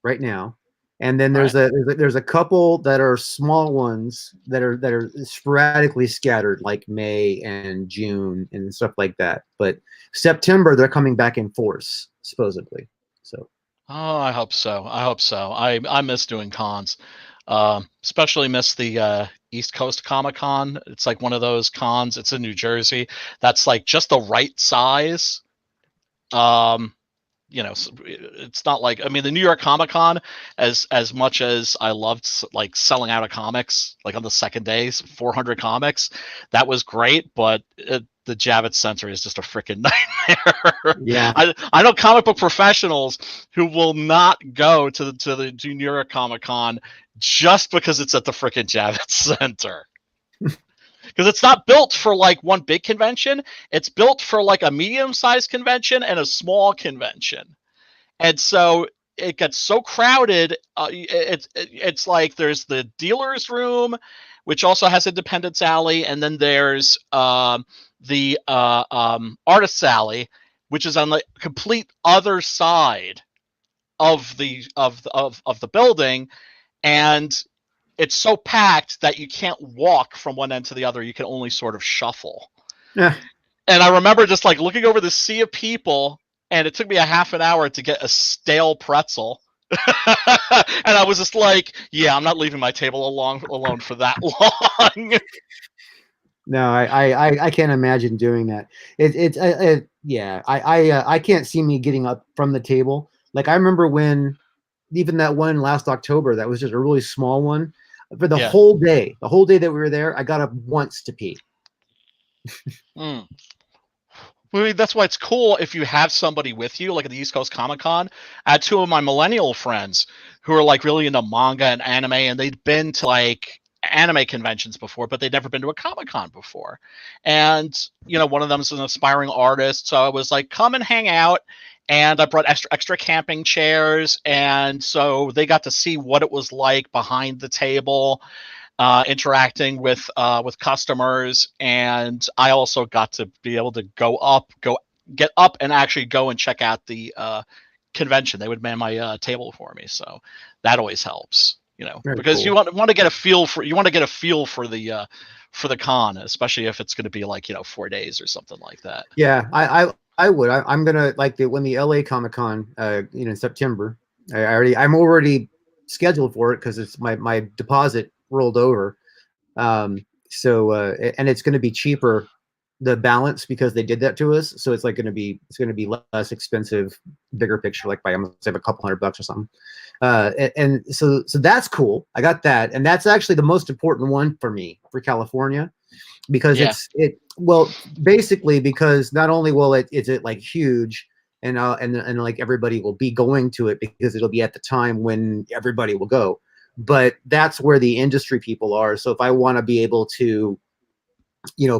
S3: Right now. And then there's a couple that are small ones that are sporadically scattered, like May and June and stuff like that. But September, they're coming back in force, supposedly. So.
S1: Oh, I hope so. I miss doing cons, especially miss the East Coast Comic Con. It's like one of those cons. It's in New Jersey. That's like just the right size. It's not like, I mean, the New York Comic Con, as much as I loved like selling out of comics, like on the second day, 400 comics, that was great. But the Javits Center is just a freaking nightmare.
S3: Yeah,
S1: I know comic book professionals who will not go to the New York Comic Con just because it's at the freaking Javits Center. Because it's not built for like one big convention. It's built for like a medium-sized convention and a small convention. And so it gets so crowded. It's like there's the dealer's room, which also has Independence Alley. And then there's the Artist's Alley, which is on the complete other side of the building. and it's so packed that you can't walk from one end to the other. You can only sort of shuffle.
S3: Yeah.
S1: And I remember just like looking over the sea of people, and it took me a half an hour to get a stale pretzel. And I was just like, yeah, I'm not leaving my table alone for that long.
S3: No, I can't imagine doing that. Yeah, I can't see me getting up from the table. Like I remember when even that one last October, that was just a really small one. For the whole day that we were there, I got up once to pee.
S1: Mm. I mean, that's why it's cool if you have somebody with you, like at the East Coast Comic Con. I had two of my millennial friends who are like really into manga and anime, and they'd been to like anime conventions before, but they'd never been to a Comic Con before. And you know, one of them is an aspiring artist, so I was like, "Come and hang out." And I brought extra camping chairs, and so they got to see what it was like behind the table. Interacting with customers, and I also got to be able to get up and actually go and check out the convention. They would man my table for me, so that always helps, you know.
S3: Very
S1: because
S3: cool.
S1: you want to get a feel for the con, especially if it's going to be like 4 days or something like that.
S3: Yeah, I would. I'm gonna like when the LA Comic Con, in September. I'm already scheduled for it because it's my deposit rolled over. So and it's going to be cheaper, the balance, because they did that to us. So it's going to be less expensive, bigger picture, like by I'm gonna save a couple $100 or something. And so that's cool. I got that, and that's actually the most important one for me for California, because well, basically because not only will is it like huge, and like everybody will be going to it because it'll be at the time when everybody will go, but that's where the industry people are. So if I want to be able to,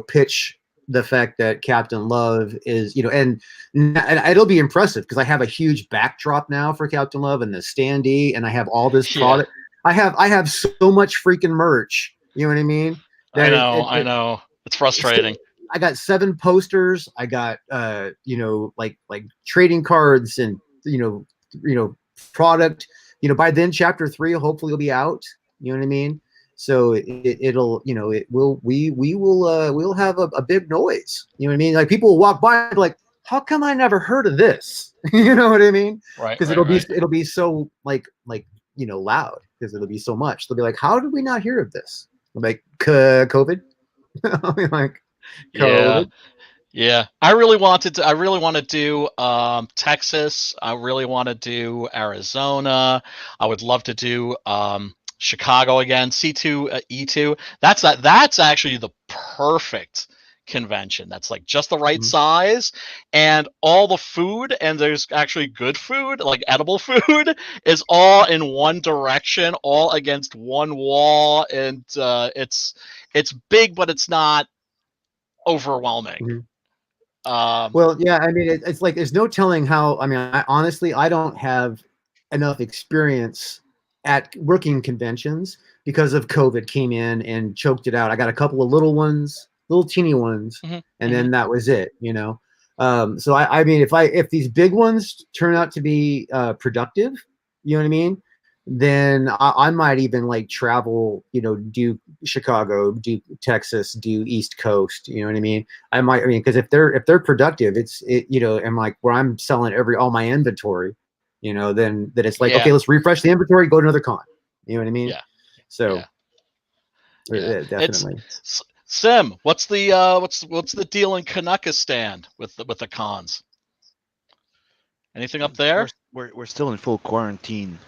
S3: pitch the fact that Captain Love is, and it'll be impressive because I have a huge backdrop now for Captain Love and the standee, and I have all this product. I have so much freaking merch. You know what I mean?
S1: I know. It's frustrating.
S3: I got 7 posters. I got like trading cards and product. By then chapter 3 hopefully will be out. You know what I mean? So we'll have a big noise. You know what I mean? Like people will walk by and be like, how come I never heard of this? You know what I mean?
S1: Right.
S3: Because it'll be so like loud, because it'll be so much. They'll be like, how did we not hear of this? I'm like, COVID. I'll be like, COVID.
S1: Yeah. I really want to do Texas. I really want to do Arizona. I would love to do Chicago again. C2 E2. That's actually the perfect convention. That's like just the right size, and all the food, and there's actually good food, like edible food, is all in one direction, all against one wall, and it's big, but it's not overwhelming.
S3: Well, yeah, I mean, it's like there's no telling how. I mean, honestly, I don't have enough experience at working conventions because of COVID came in and choked it out. I got a couple of little teeny ones, and then that was it. So I mean, if these big ones turn out to be productive, you know what I mean, then I might even like travel, do Chicago, do Texas, do East Coast, you know what I mean? Because if they're productive, and like where I'm selling all my inventory, then it's like, okay, let's refresh the inventory, go to another con. You know what I mean?
S1: Yeah.
S3: So
S1: Definitely.
S3: definitely.
S1: Sim, what's the deal in Kanukistan with the cons? Anything up there?
S4: We're still in full quarantine.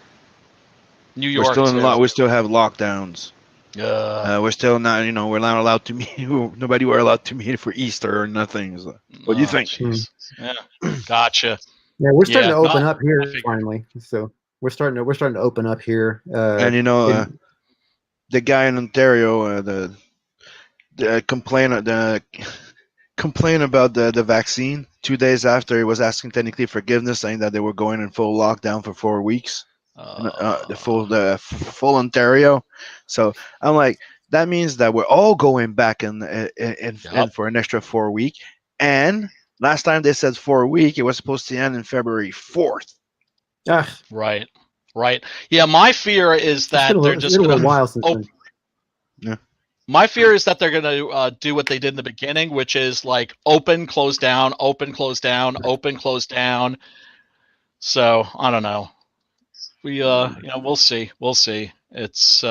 S1: New York.
S4: We still have lockdowns. We're still not, we're not allowed to meet. Nobody were allowed to meet for Easter or nothing. So, what do you think?
S1: Yeah, gotcha.
S3: Yeah, we're starting to open up here finally. So we're starting to open up here.
S4: And the guy in Ontario, the complaint about the vaccine 2 days after he was asking technically forgiveness, saying that they were going in full lockdown for 4 weeks. The full Ontario. So I'm like, that means that we're all going back in for an extra 4 week. And last time they said 4 week, it was supposed to end in February 4th.
S1: Right. Right. Yeah. My fear is that they're
S3: It's
S1: just
S3: been a
S1: going
S3: little
S1: to.
S3: while since.
S4: Yeah.
S1: My fear is that they're going to do what they did in the beginning, which is like open, close down, open, close down, open, close down. So I don't know. We'll see. We'll see. It's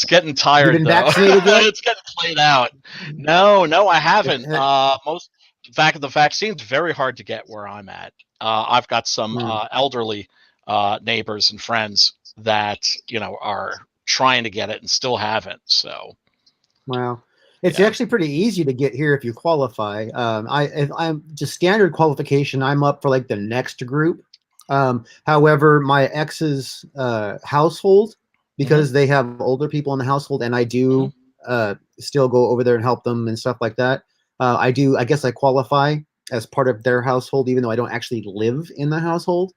S1: getting
S3: You
S1: tired
S3: been
S1: though.
S3: vaccinated yet?
S1: It's getting played out. No, I haven't.
S3: Uh,
S1: In fact, the vaccine's very hard to get where I'm at. I've got some elderly neighbors and friends that are trying to get it and still haven't. So
S3: Wow. It's
S1: yeah.
S3: actually pretty easy to get here if you qualify. If I'm just standard qualification, I'm up for like the next group. However, my ex's household, because they have older people in the household, and I do still go over there and help them and stuff like that. I guess I qualify as part of their household, even though I don't actually live in the household.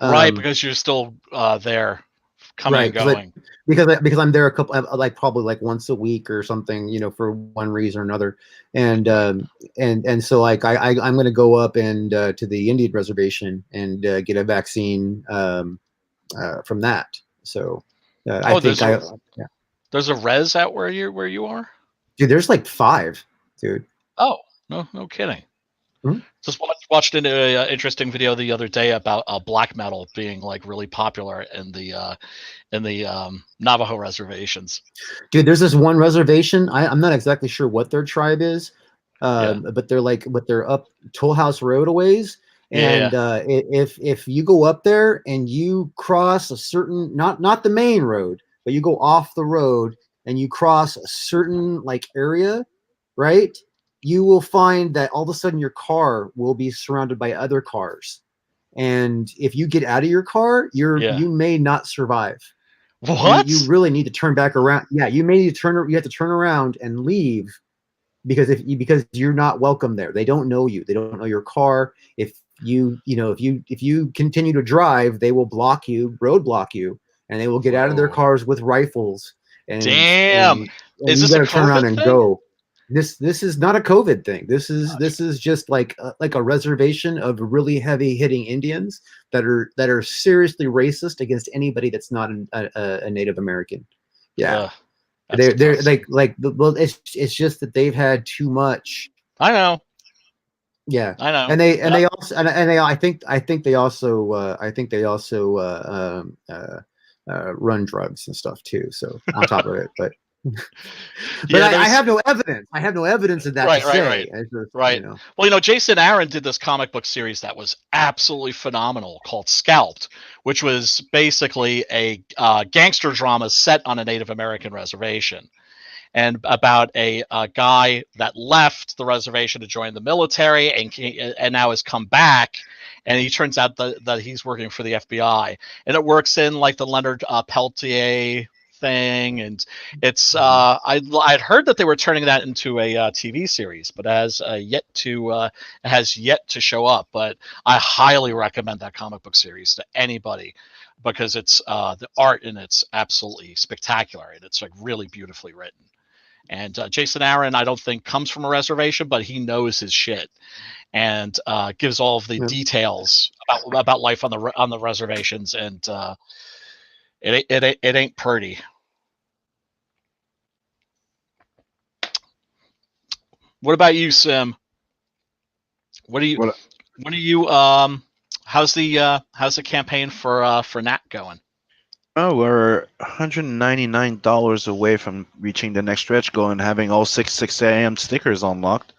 S1: Right, because you're still there, coming and going.
S3: Because I'm there a couple, like probably like once a week or something, for one reason or another, and so like I'm going to go up and to the Indian reservation and get a vaccine from that. So I think
S1: there's a res out where you are.
S3: Dude, there's like 5, dude.
S1: Oh, no kidding. Just watched an interesting video the other day about black metal being like really popular in the Navajo reservations.
S3: Dude, there's this one reservation. I'm not exactly sure what their tribe is, but they're up Toll House Road a ways. And if you go up there and you cross a certain, not the main road, but you go off the road and you cross a certain like area, right? You will find that all of a sudden your car will be surrounded by other cars. And if you get out of your car, you may not survive.
S1: What?
S3: You really need to turn back around. Yeah, you have to turn around and leave because because you're not welcome there. They don't know you. They don't know your car. If you continue to drive, they will roadblock you, and they will get out of their cars with rifles. And
S1: damn, is this
S3: you
S1: a
S3: turn around
S1: COVID
S3: and
S1: thing?
S3: go. This is not a COVID thing. This is just like a reservation of really heavy hitting Indians that are seriously racist against anybody that's not a Native American. Yeah, they're well, it's just that they've had too much.
S1: I know.
S3: Yeah,
S1: I know.
S3: And they also I think they also run drugs and stuff too. So on top of it, but. But I have no evidence. I have no evidence of that to say.
S1: Right. Well, Jason Aaron did this comic book series that was absolutely phenomenal called Scalped, which was basically a gangster drama set on a Native American reservation, and about a guy that left the reservation to join the military and now has come back. And he turns out that he's working for the FBI, and it works in like the Leonard Peltier thing, and it's I'd heard that they were turning that into a TV series, but has yet to show up. But I highly recommend that comic book series to anybody because it's the art in it's absolutely spectacular, and it's like really beautifully written. And Jason Aaron, I don't think comes from a reservation, but he knows his shit and gives all of the details about life on the reservations, and it ain't pretty. What about you, Sim? How's the campaign for Nat going?
S4: Oh, we're $199 away from reaching the next stretch goal and having all 6 a.m. stickers unlocked.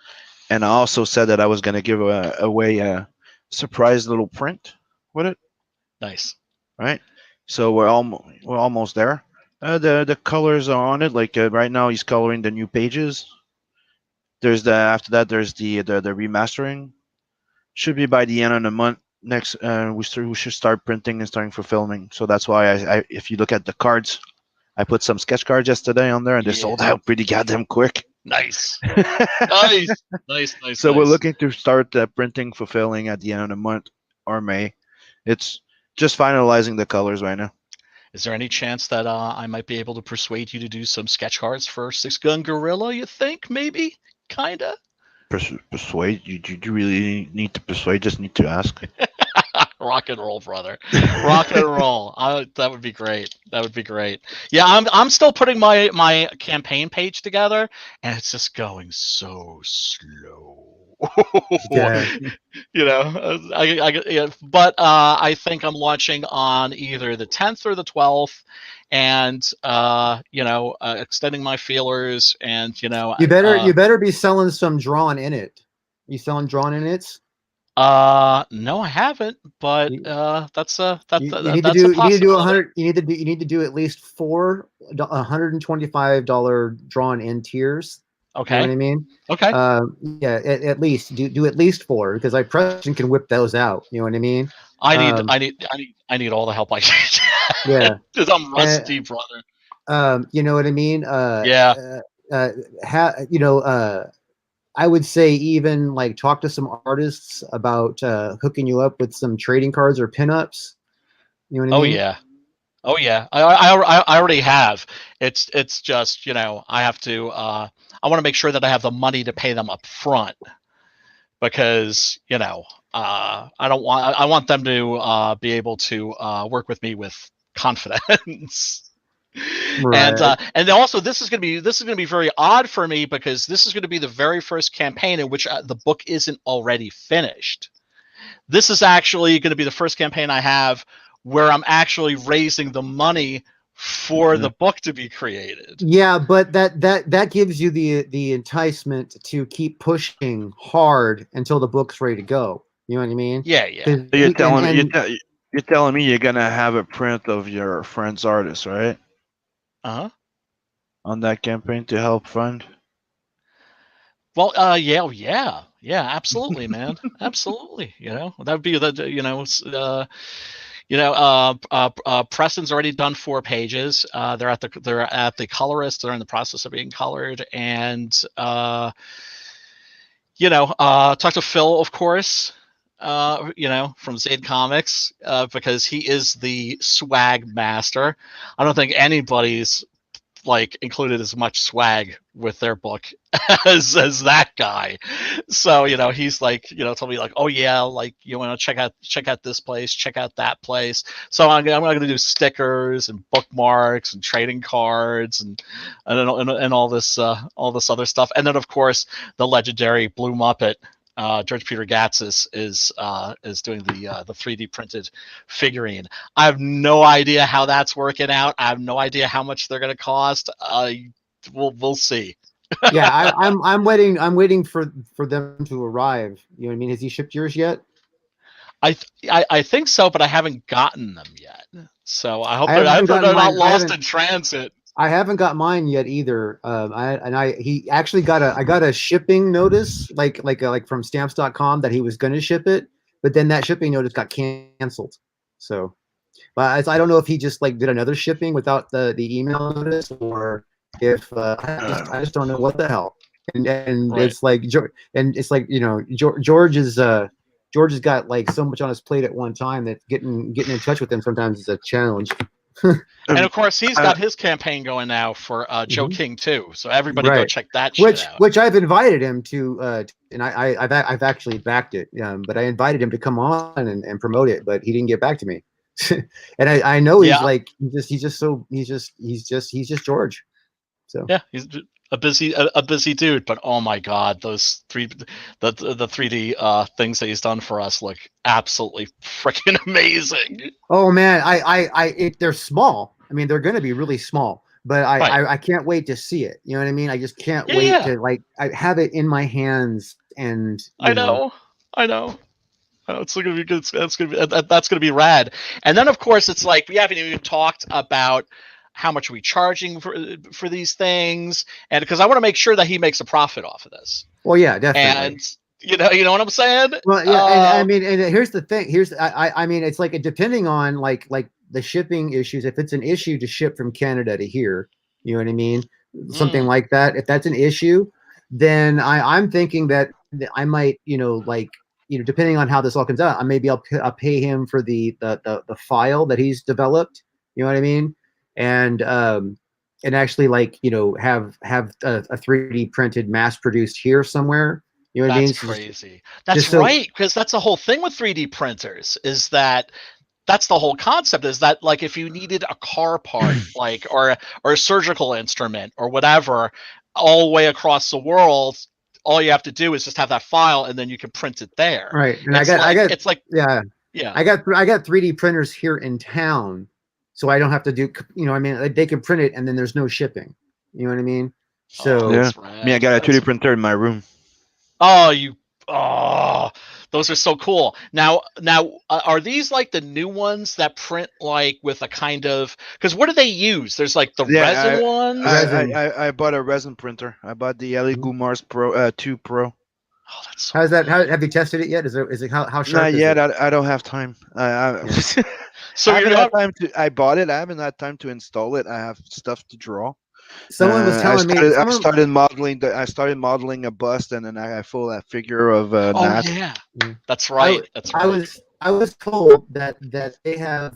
S4: And I also said that I was going to give away a surprise little print with it.
S1: Nice.
S4: Right. So we're almost there. The colors are on it. Like right now, he's coloring the new pages. After that, there's the remastering. Should be by the end of the month. Next, we should start printing and starting for filming. So that's why I if you look at the cards, I put some sketch cards yesterday on there, and they sold out pretty goddamn quick.
S1: Nice. nice.
S4: So we're looking to start printing, fulfilling at the end of the month or May. It's just finalizing the colors right now.
S1: Is there any chance that I might be able to persuade you to do some sketch cards for Six Gun Gorilla? You think maybe, kinda?
S4: Persuade? You really need to persuade? Just need to ask.
S1: Rock and roll, brother. Rock and roll. That would be great. That would be great. Yeah, I'm still putting my campaign page together, and it's just going so slow.
S3: Yeah.
S1: You know, yeah, but I think I'm launching on either the 10th or the 12th, and you know, extending my feelers, and you know,
S3: You better be selling some drawn in it. You selling drawn in it?
S1: no, I haven't, but
S3: You,
S1: that's
S3: you need to
S1: that's a
S3: do you need to do
S1: possibility.
S3: 100 you need to do at least 4 $125 drawn in tiers. You know what
S1: Okay.
S3: I mean?
S1: Okay.
S3: Yeah, at least do at least 4 because I Preston can whip those out. You know what I mean? Um,
S1: I need all the help I can
S3: yeah,
S1: because I'm
S3: and
S1: rusty, brother.
S3: you know what I mean?
S1: Yeah.
S3: You know, I would say even like talk to some artists about hooking you up with some trading cards or pinups. You know what I
S1: Oh
S3: mean?
S1: yeah. Oh yeah. I already have. It's just, you know, I have to I want to make sure that I have the money to pay them up front, because, you know, I want them to be able to work with me with confidence.
S3: Right.
S1: And also this is going to be very odd for me, because this is going to be the very first campaign in which the book isn't already finished. This is actually going to be the first campaign I have where I'm actually raising the money for the book to be created.
S3: Yeah, but that gives you the enticement to keep pushing hard until the book's ready to go. You know what I mean?
S1: Yeah, yeah.
S3: 'Cause
S4: So you're
S3: you-
S4: telling me
S3: and
S4: you're telling me you're gonna have a print of your friend's artist, right?
S1: Uh-huh.
S4: On that campaign to help fund.
S1: Well, yeah, yeah, absolutely, man, absolutely. You know, that would be the, you know, Preston's already done 4 pages. They're at the colorist. They're in the process of being colored, and you know, talk to Phil, of course. You know, from Zade Comics, because he is the swag master. I don't think anybody's like included as much swag with their book as that guy. So, you know, he's like, you know, told me like, oh yeah, like, you want to check out this place, check out that place. So I'm going to do stickers and bookmarks and trading cards and all this other stuff. And then of course the legendary Blue Muppet, George Peter Gatz is doing the 3D printed figurine. I have no idea how that's working out. I have no idea how much they're going to cost. We'll see.
S3: yeah, I'm waiting for them to arrive. You know what I mean? Has he shipped yours yet?
S1: I think so, but I haven't gotten them yet. So I hope they're
S3: gotten
S1: not
S3: mine.
S1: lost in transit.
S3: I haven't got mine yet either. He actually I got a shipping notice like from stamps.com that he was going to ship it, but then that shipping notice got canceled. So, but I don't know if he just like did another shipping without the email notice, or if I just don't know what the hell. And
S1: Right.
S3: it's like you know George has got like so much on his plate at one time that getting in touch with him sometimes is a challenge.
S1: And of course, he's got his campaign going now for Joe King too. So everybody go
S3: Right.
S1: check that shit out.
S3: Which I've invited him to, and I've actually backed it. But I invited him to come on and promote it, but he didn't get back to me. And I know he's
S1: Yeah.
S3: like he's just George. So
S1: Yeah, he's a busy dude. But oh my god, the 3D things that he's done for us look absolutely freaking amazing.
S3: oh man, they're small. I mean, they're going to be really small, but I can't wait to see it. You know what I mean? I just can't wait to like I have it in my hands, and
S1: I know. It's gonna be good. That's gonna be rad. And then of course it's like we haven't even talked about how much are we charging for these things, and because I want to make sure that he makes a profit off of this.
S3: Well, yeah, definitely.
S1: And you know what I'm saying?
S3: Well, yeah, and I mean, and here's the thing. I mean, it's like depending on like the shipping issues. If it's an issue to ship from Canada to here, you know what I mean? Something like that. If that's an issue, then I'm thinking that I might, depending on how this all comes out, I'll pay him for the file that he's developed. You know what I mean? And actually have a 3D printed, mass produced here somewhere. You know what I mean?
S1: That's
S3: So
S1: crazy. That's
S3: so
S1: right, because that's the whole thing with 3D printers is that that's the whole concept is that like if you needed a car part like or a surgical instrument or whatever all the way across the world, all you have to do is just have that file and then you can print it there.
S3: right, and
S1: It's like
S3: yeah,
S1: yeah.
S3: I got 3D printers here in town, so I don't have to do. You know, what I mean, like, they can print it and then there's no shipping. You know what I mean? So
S4: Yeah.
S1: That's
S4: I mean, I got a 2D printer in my room.
S1: Oh, you oh, those are so cool. Now, are these like the new ones that print like with a kind of? Because what do they use? There's like the
S4: Yeah,
S1: resin ones.
S3: Resin.
S4: I bought a resin printer. I bought the Ellie Gumar's Pro 2 Pro.
S1: Oh, that's so
S3: How's that? How have you tested it yet? Is it how sharp
S4: Not
S3: is
S4: yet.
S3: it?
S4: I don't have time.
S1: So
S4: I
S1: you're
S4: haven't
S1: not.
S4: had time to. I bought it. I haven't had time to install it. I have stuff to draw.
S3: Someone was telling me.
S4: I started modeling. I started modeling a bust, and then I full that figure of
S1: Oh
S4: Nat.
S1: yeah, that's right. That's right.
S3: I was told that they have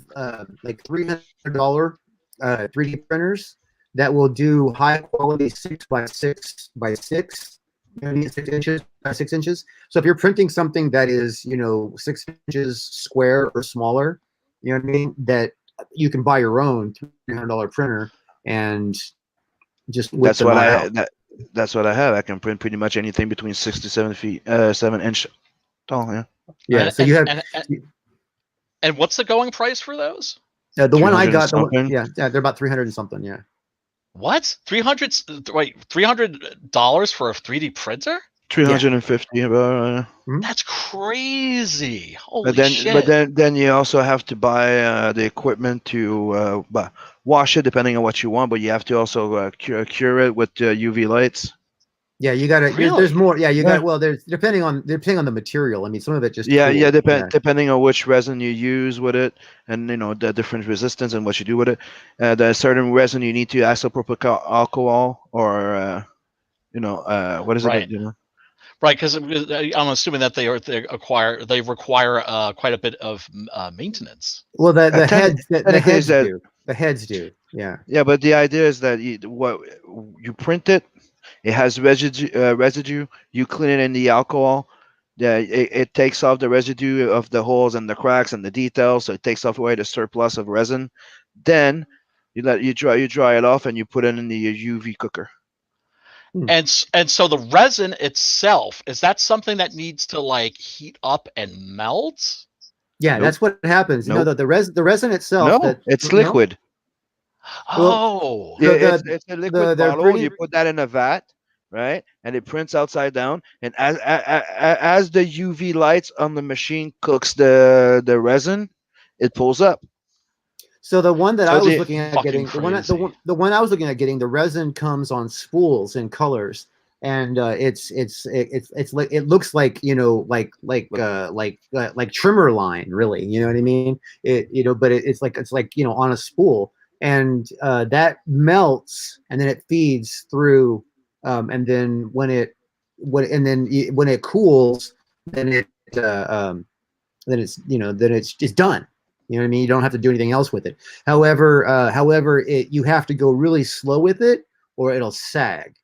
S3: like $300 3D printers that will do high quality 6x6x6, you know what I mean, 6 inches by 6 inches. So if you're printing something that is 6 inches square or smaller, you know what I mean, that you can buy your own $300 printer and just whip
S4: That's
S3: them
S4: what
S3: out.
S4: that's what I have. I can print pretty much anything between 6 to 7 feet, 7 inch tall. Yeah.
S3: Yeah. So you have
S1: And what's the going price for those?
S3: the one I
S4: 300
S3: got.
S4: something.
S3: Yeah, they're about 300 and something. Yeah.
S1: What? 300? Wait, $300 for a 3D printer?
S4: 350 about.
S1: That's crazy. Holy
S4: But
S1: shit.
S4: then you also have to buy the equipment to wash it, depending on what you want. But you have to also cure it with UV lights.
S3: Yeah, you got to.
S1: Really?
S3: There's more. Yeah, you
S4: Yeah.
S3: got. Well, there's depending on the material. I mean, some of it just.
S4: Yeah,
S3: cools.
S4: depending on which resin you use with it, and the different resistance and what you do with it. The certain resin you need to isopropyl alcohol or what is
S1: Right.
S4: it?
S1: Right, because I'm assuming that they require quite a bit of maintenance.
S3: Well, the
S4: Technically,
S3: heads
S4: that-
S3: do. The heads do. Yeah.
S4: Yeah, but the idea is that you print it, it has residue. You clean it in the alcohol. Yeah, it takes off the residue of the holes and the cracks and the details, so it takes off away the surplus of resin. Then you dry it off, and you put it in the UV cooker.
S1: And so the resin itself, is that something that needs to like heat up and melt?
S3: Yeah,
S4: Nope.
S3: that's what happens.
S4: Nope.
S3: No, the resin itself.
S4: No, it's liquid.
S1: Oh.
S3: Well,
S4: It's a liquid bottle.
S3: pretty-
S4: You put that in a vat, right? And it prints upside down. And as the UV lights on the machine cooks the resin, it pulls up.
S3: So the one that
S4: So
S3: I was
S4: the-
S3: looking at
S1: Fucking
S3: getting,
S1: crazy.
S3: the one I was looking at getting, the resin comes on spools and colors, and it's like, it looks like like trimmer line, really. You know what I mean? But it's like on a spool, and that melts, and then it feeds through, and then when it cools, then it's done. You know what I mean? You don't have to do anything else with it. However, you have to go really slow with it, or it'll sag.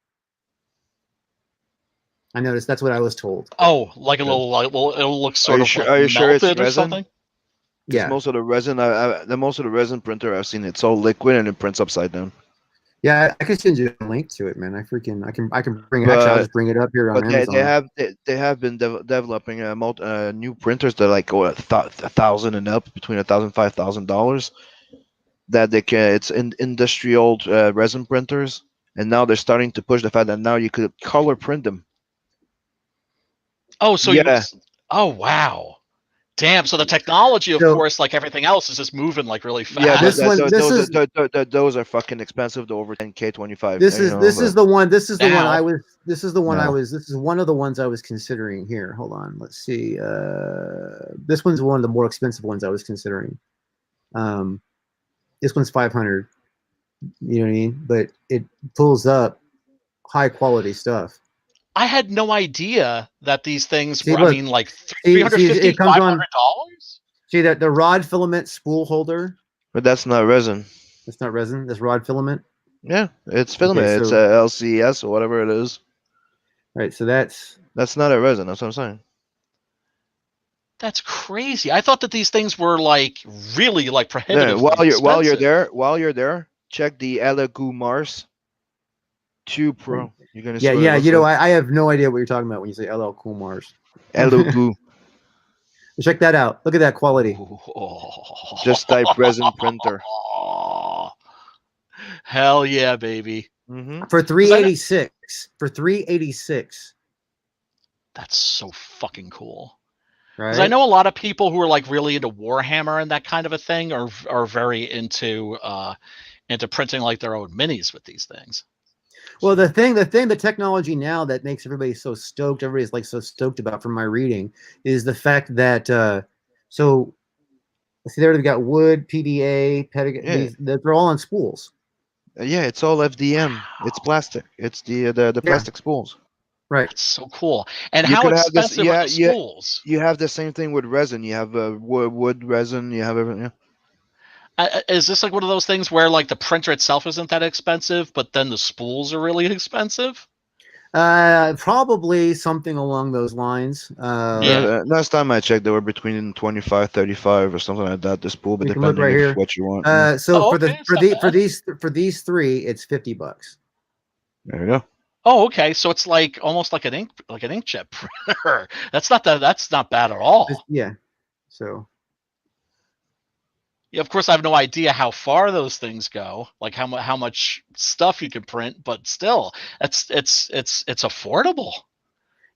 S3: I noticed that's what I was told.
S1: Oh, like a little like it'll look sort of like
S4: Are you sure it's
S1: melted or
S4: resin?
S1: something?
S3: Yeah,
S4: Most of the resin, most of the resin printer I've seen, it's all liquid and it prints upside down.
S3: yeah. I can send you a link to it, man. I can bring it. Actually, I'll just bring it up here on
S4: But
S3: Amazon.
S4: they have been developing new printers that like go $1,000 and up, between $1,000 and $5,000. That they can, it's industrial resin printers, and now they're starting to push the fact that now you could color print them.
S1: Oh, so
S4: Yeah.
S1: oh wow. Damn, so the technology, of
S3: So-
S1: course, like everything else, is just moving like really fast.
S4: Yeah,
S3: This
S4: those are fucking expensive to over 10K, 25.
S3: This is the one. This is the one
S1: Now.
S3: I was. This is the one I
S4: No.
S3: was. This is one of the ones I was considering. Here, hold on. Let's see. This one's one of the more expensive ones I was considering. This one's 500. You know what I mean? But it pulls up high quality stuff.
S1: I had no idea that these things
S3: See,
S1: were,
S3: look.
S1: I mean, like
S3: See,
S1: $350,
S3: it comes on-
S1: $500?
S3: See that the rod filament spool holder?
S4: But that's not resin.
S3: That's not resin. That's rod filament.
S4: Yeah, it's filament.
S3: Okay,
S4: It's
S3: so-
S4: LCS or whatever it is.
S3: Right. So that's
S4: not a resin. That's what I'm saying.
S1: That's crazy. I thought that these things were like really like
S4: Yeah,
S1: prohibitively
S4: while you're there, check the Elegoo Mars 2 Pro. You're gonna see
S3: yeah,
S4: what
S3: yeah.
S4: it looks
S3: You know,
S4: like.
S3: I have no idea what you're talking about when you say LL Cool Mars.
S4: Elegoo.
S3: Check that out. Look at that quality.
S4: Just type resin printer.
S1: Hell yeah, baby.
S4: Mm-hmm.
S3: For 386. For 386.
S1: That's so fucking cool. Because
S3: Right.
S1: I know a lot of people who are like really into Warhammer and that kind of a thing are very into printing like their own minis with these things.
S3: Well, the technology now that makes everybody so stoked, everybody's like so stoked about from my reading, is the fact that so see there they've got wood, PVA,
S4: Yeah.
S3: they're all on spools.
S4: Yeah, it's all FDM. It's plastic. It's the plastic spools.
S3: Right.
S1: That's so cool. And
S4: You
S1: how
S4: could have this.
S1: expensive are the spools?
S4: You have the same thing with resin. You have wood resin. You have everything. Yeah.
S1: Is this like one of those things where like the printer itself isn't that expensive, but then the spools are really expensive?
S3: Probably something along those lines.
S1: Yeah.
S4: Last time I checked, they were between 25, 35 or something like that. The spool, but
S3: You can look
S4: depending
S3: right
S4: if
S3: here.
S4: what you want.
S3: So
S1: Oh,
S3: for
S1: okay, it's not bad.
S3: for these three, it's $50.
S4: There you go.
S1: Oh, okay. So it's like almost like an inkjet printer. That's not bad at all.
S3: Yeah. So
S1: Yeah, of course, I have no idea how far those things go, like how much stuff you can print, but still, it's affordable.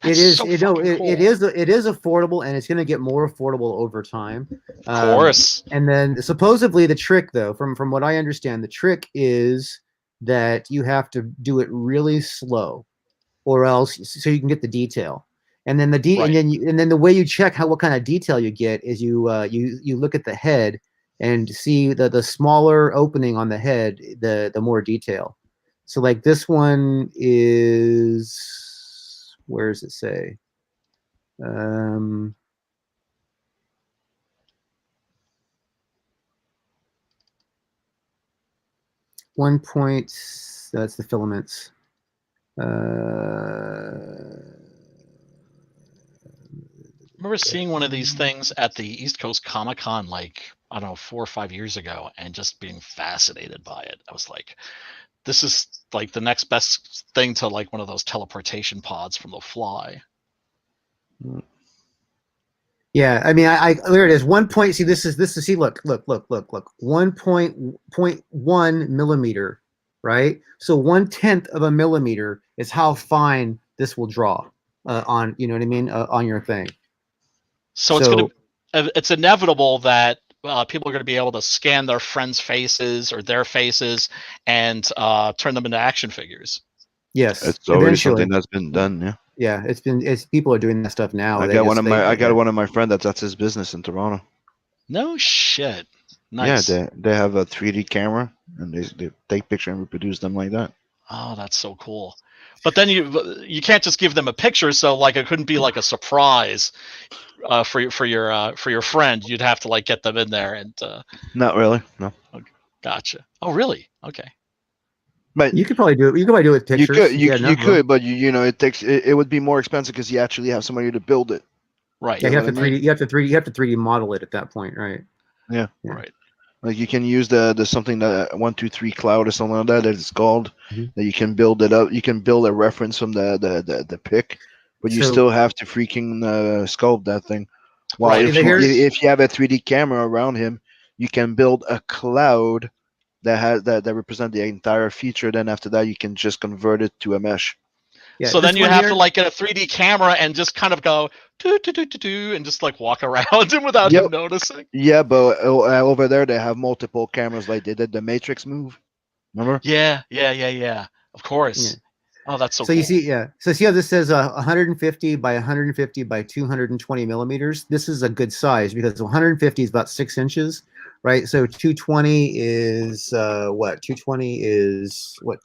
S1: That's
S3: it is,
S1: so
S3: you know,
S1: fucking cool.
S3: it is affordable, and it's going to get more affordable over time.
S1: Of course.
S3: And then supposedly the trick, though, from what I understand, the trick is that you have to do it really slow, or else so you can get the detail. And then and then the way you check what kind of detail you get is you look at the head and see the smaller opening on the head, the more detail. So like this one is, where does it say? 1 point, that's the filaments.
S1: I remember seeing one of these things at the East Coast Comic Con, like, I don't know, 4 or 5 years ago, and just being fascinated by it. I was like, this is like the next best thing to like one of those teleportation pods from The Fly.
S3: Yeah, I mean, I there it is. 1 point. See, this is see. Look. 1.1 millimeter, right? So 1/10 of a millimeter is how fine this will draw on. You know what I mean? On your thing.
S1: So it's inevitable that people are going to be able to scan their friends' faces or their faces and turn them into action figures.
S3: Yes,
S4: it's already something that's been done. Yeah.
S3: Yeah, it's people are doing that stuff now.
S4: I got one of my friends that's his business in Toronto.
S1: No shit. Nice.
S4: Yeah, they have a 3D camera and they take picture and reproduce them like that.
S1: Oh, that's so cool. But then you can't just give them a picture, so like it couldn't be like a surprise for your friend. You'd have to like get them in there and.
S4: Not really, no.
S1: Okay, gotcha. Oh, really? Okay.
S3: But you could probably do it. You could probably do it with pictures.
S4: You could, but you know it would be more expensive because you actually have somebody to build it.
S1: Right.
S3: Yeah, you have to 3D. You have to 3D model it at that point, right?
S4: Yeah.
S1: Right.
S4: Like you can use the something that 123 cloud or something like that it's called that you can build it up. You can build a reference from the pic, but you still have to freaking sculpt that thing. While if you have a 3D camera around him, you can build a cloud that represent the entire feature. Then after that, you can just convert it to a mesh.
S1: Yeah, so then you have to like get a 3D camera and just kind of go and just like walk around him without him noticing.
S4: Yeah, but over there they have multiple cameras like they did the Matrix move. Remember?
S1: Yeah. Of course. Yeah. Oh, that's so cool.
S3: You see, So see how this says 150 by 150 by 220 millimeters? This is a good size because 150 is about 6 inches, right? So 220 is what? 220 is what?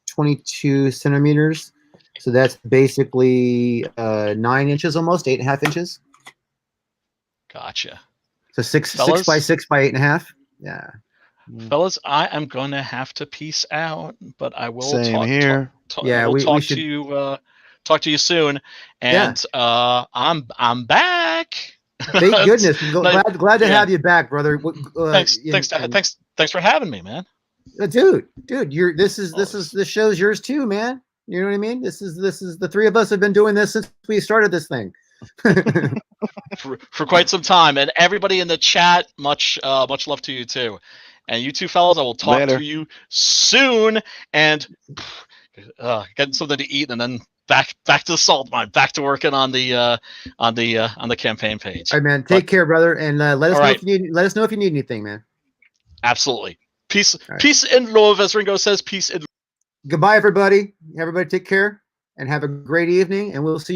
S3: 22 centimeters. So that's basically 9 inches almost, 8.5 inches.
S1: Gotcha.
S3: So 6 by 6 by 8.5. Yeah.
S1: Fellas, I am going to have to peace out, but I will
S4: Same here.
S3: Yeah,
S1: we'll
S3: we
S1: talk
S3: should-
S1: to you. Talk to you soon. And I'm back.
S3: Thank goodness. Glad to
S1: yeah.
S3: have you back, brother.
S1: Thanks for having me, man.
S3: Dude, this show's yours too, man. You know what I mean? This is the three of us have been doing this since we started this thing.
S1: for quite some time, and everybody in the chat, much love to you too, and you two fellas, I will talk to you soon, and getting something to eat, and then back to the salt mine, back to working on the campaign page.
S3: All right, man. Take care, brother, and let us know if you need anything, man.
S1: Absolutely. Peace and love, as Ringo says. Peace and
S3: goodbye, everybody. Everybody take care and have a great evening, and we'll see you